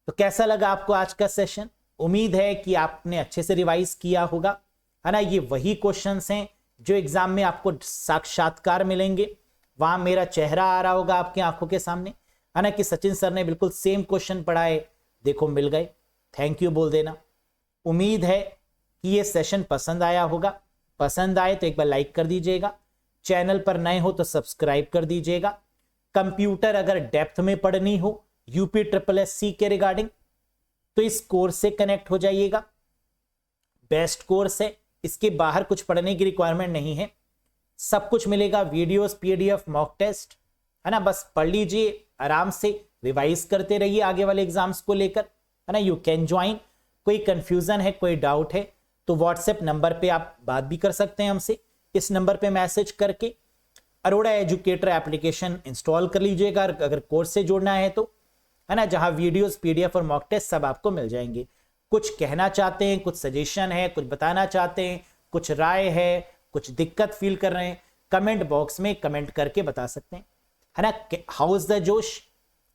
Speaker 1: तो कैसा लगा आपको आज का सेशन? उम्मीद है कि आपने अच्छे से रिवाइज किया होगा, है ना। ये वही क्वेश्चंस हैं जो एग्जाम में आपको साक्षात्कार मिलेंगे, वहां मेरा चेहरा आ रहा होगा आपकी आंखों के सामने, है ना, कि सचिन सर ने बिल्कुल सेम क्वेश्चन पढ़ाए, देखो मिल गए, थैंक यू बोल देना। उम्मीद है कि ये सेशन पसंद आया होगा। पसंद आए तो एक बार लाइक कर दीजिएगा, चैनल पर नए हो तो सब्सक्राइब कर दीजिएगा। कंप्यूटर अगर डेप्थ में पढ़नी हो UPSSC के रिगार्डिंग तो इस कोर्स से कनेक्ट हो जाइएगा, बेस्ट कोर्स है। इसके बाहर कुछ पढ़ने की रिक्वायरमेंट नहीं है, सब कुछ मिलेगा, वीडियोस, PDF, मॉक टेस्ट, है ना। बस पढ़ लीजिए आराम से, रिवाइज करते रहिए आगे वाले एग्जाम्स को लेकर, है ना। You can join. कोई कंफ्यूजन है, कोई डाउट है तो व्हाट्सएप नंबर पे आप बात भी कर सकते हैं हमसे, इस नंबर पे मैसेज करके। अरोड़ा एजुकेटर एप्लीकेशन इंस्टॉल कर लीजिएगा अगर कोर्स से जुड़ना है तो, है ना, जहां वीडियोस, PDF और मॉक टेस्ट सब आपको मिल जाएंगे। कुछ कहना चाहते हैं, कुछ सजेशन है, कुछ बताना चाहते हैं, कुछ राय है, कुछ दिक्कत फील कर रहे हैं, कमेंट बॉक्स में कमेंट करके बता सकते हैं, है ना। हाउ इज द जोश,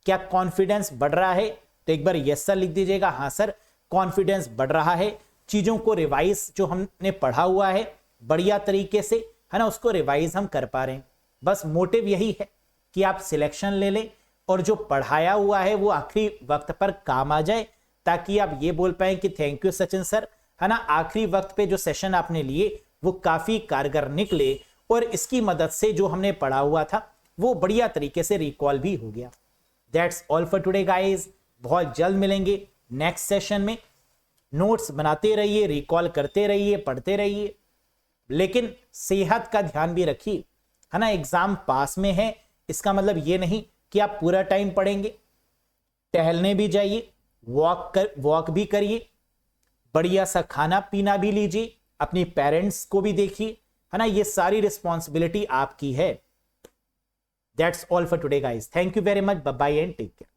Speaker 1: क्या कॉन्फिडेंस बढ़ रहा है? तो एक बार यस सर लिख दीजिएगा, हाँ सर कॉन्फिडेंस बढ़ रहा है। चीजों को रिवाइज जो हमने पढ़ा हुआ है बढ़िया तरीके से, है ना, उसको रिवाइज हम कर पा रहे हैं। बस मोटिव यही है कि आप सिलेक्शन ले लें और जो पढ़ाया हुआ है वो आखिरी वक्त पर काम आ जाए, ताकि आप ये बोल पाए कि थैंक यू सचिन सर, है ना। आखिरी वक्त पे जो सेशन आपने लिए वो काफी कारगर निकले और इसकी मदद से जो हमने पढ़ा हुआ था वो बढ़िया तरीके से रिकॉल भी हो गया। That's all for today guys, बहुत जल्द मिलेंगे नेक्स्ट सेशन में। नोट्स बनाते रहिए, रिकॉल करते रहिए, पढ़ते रहिए, लेकिन सेहत का ध्यान भी रखिए, है ना। एग्जाम पास में है इसका मतलब ये नहीं कि आप पूरा टाइम पढ़ेंगे। टहलने भी जाइए, वॉक भी करिए, बढ़िया सा खाना पीना भी लीजिए, अपनी पेरेंट्स को भी देखिए, है ना। ये सारी रिस्पॉन्सिबिलिटी आपकी है। That's all for today guys, thank you very much, bye bye and take care.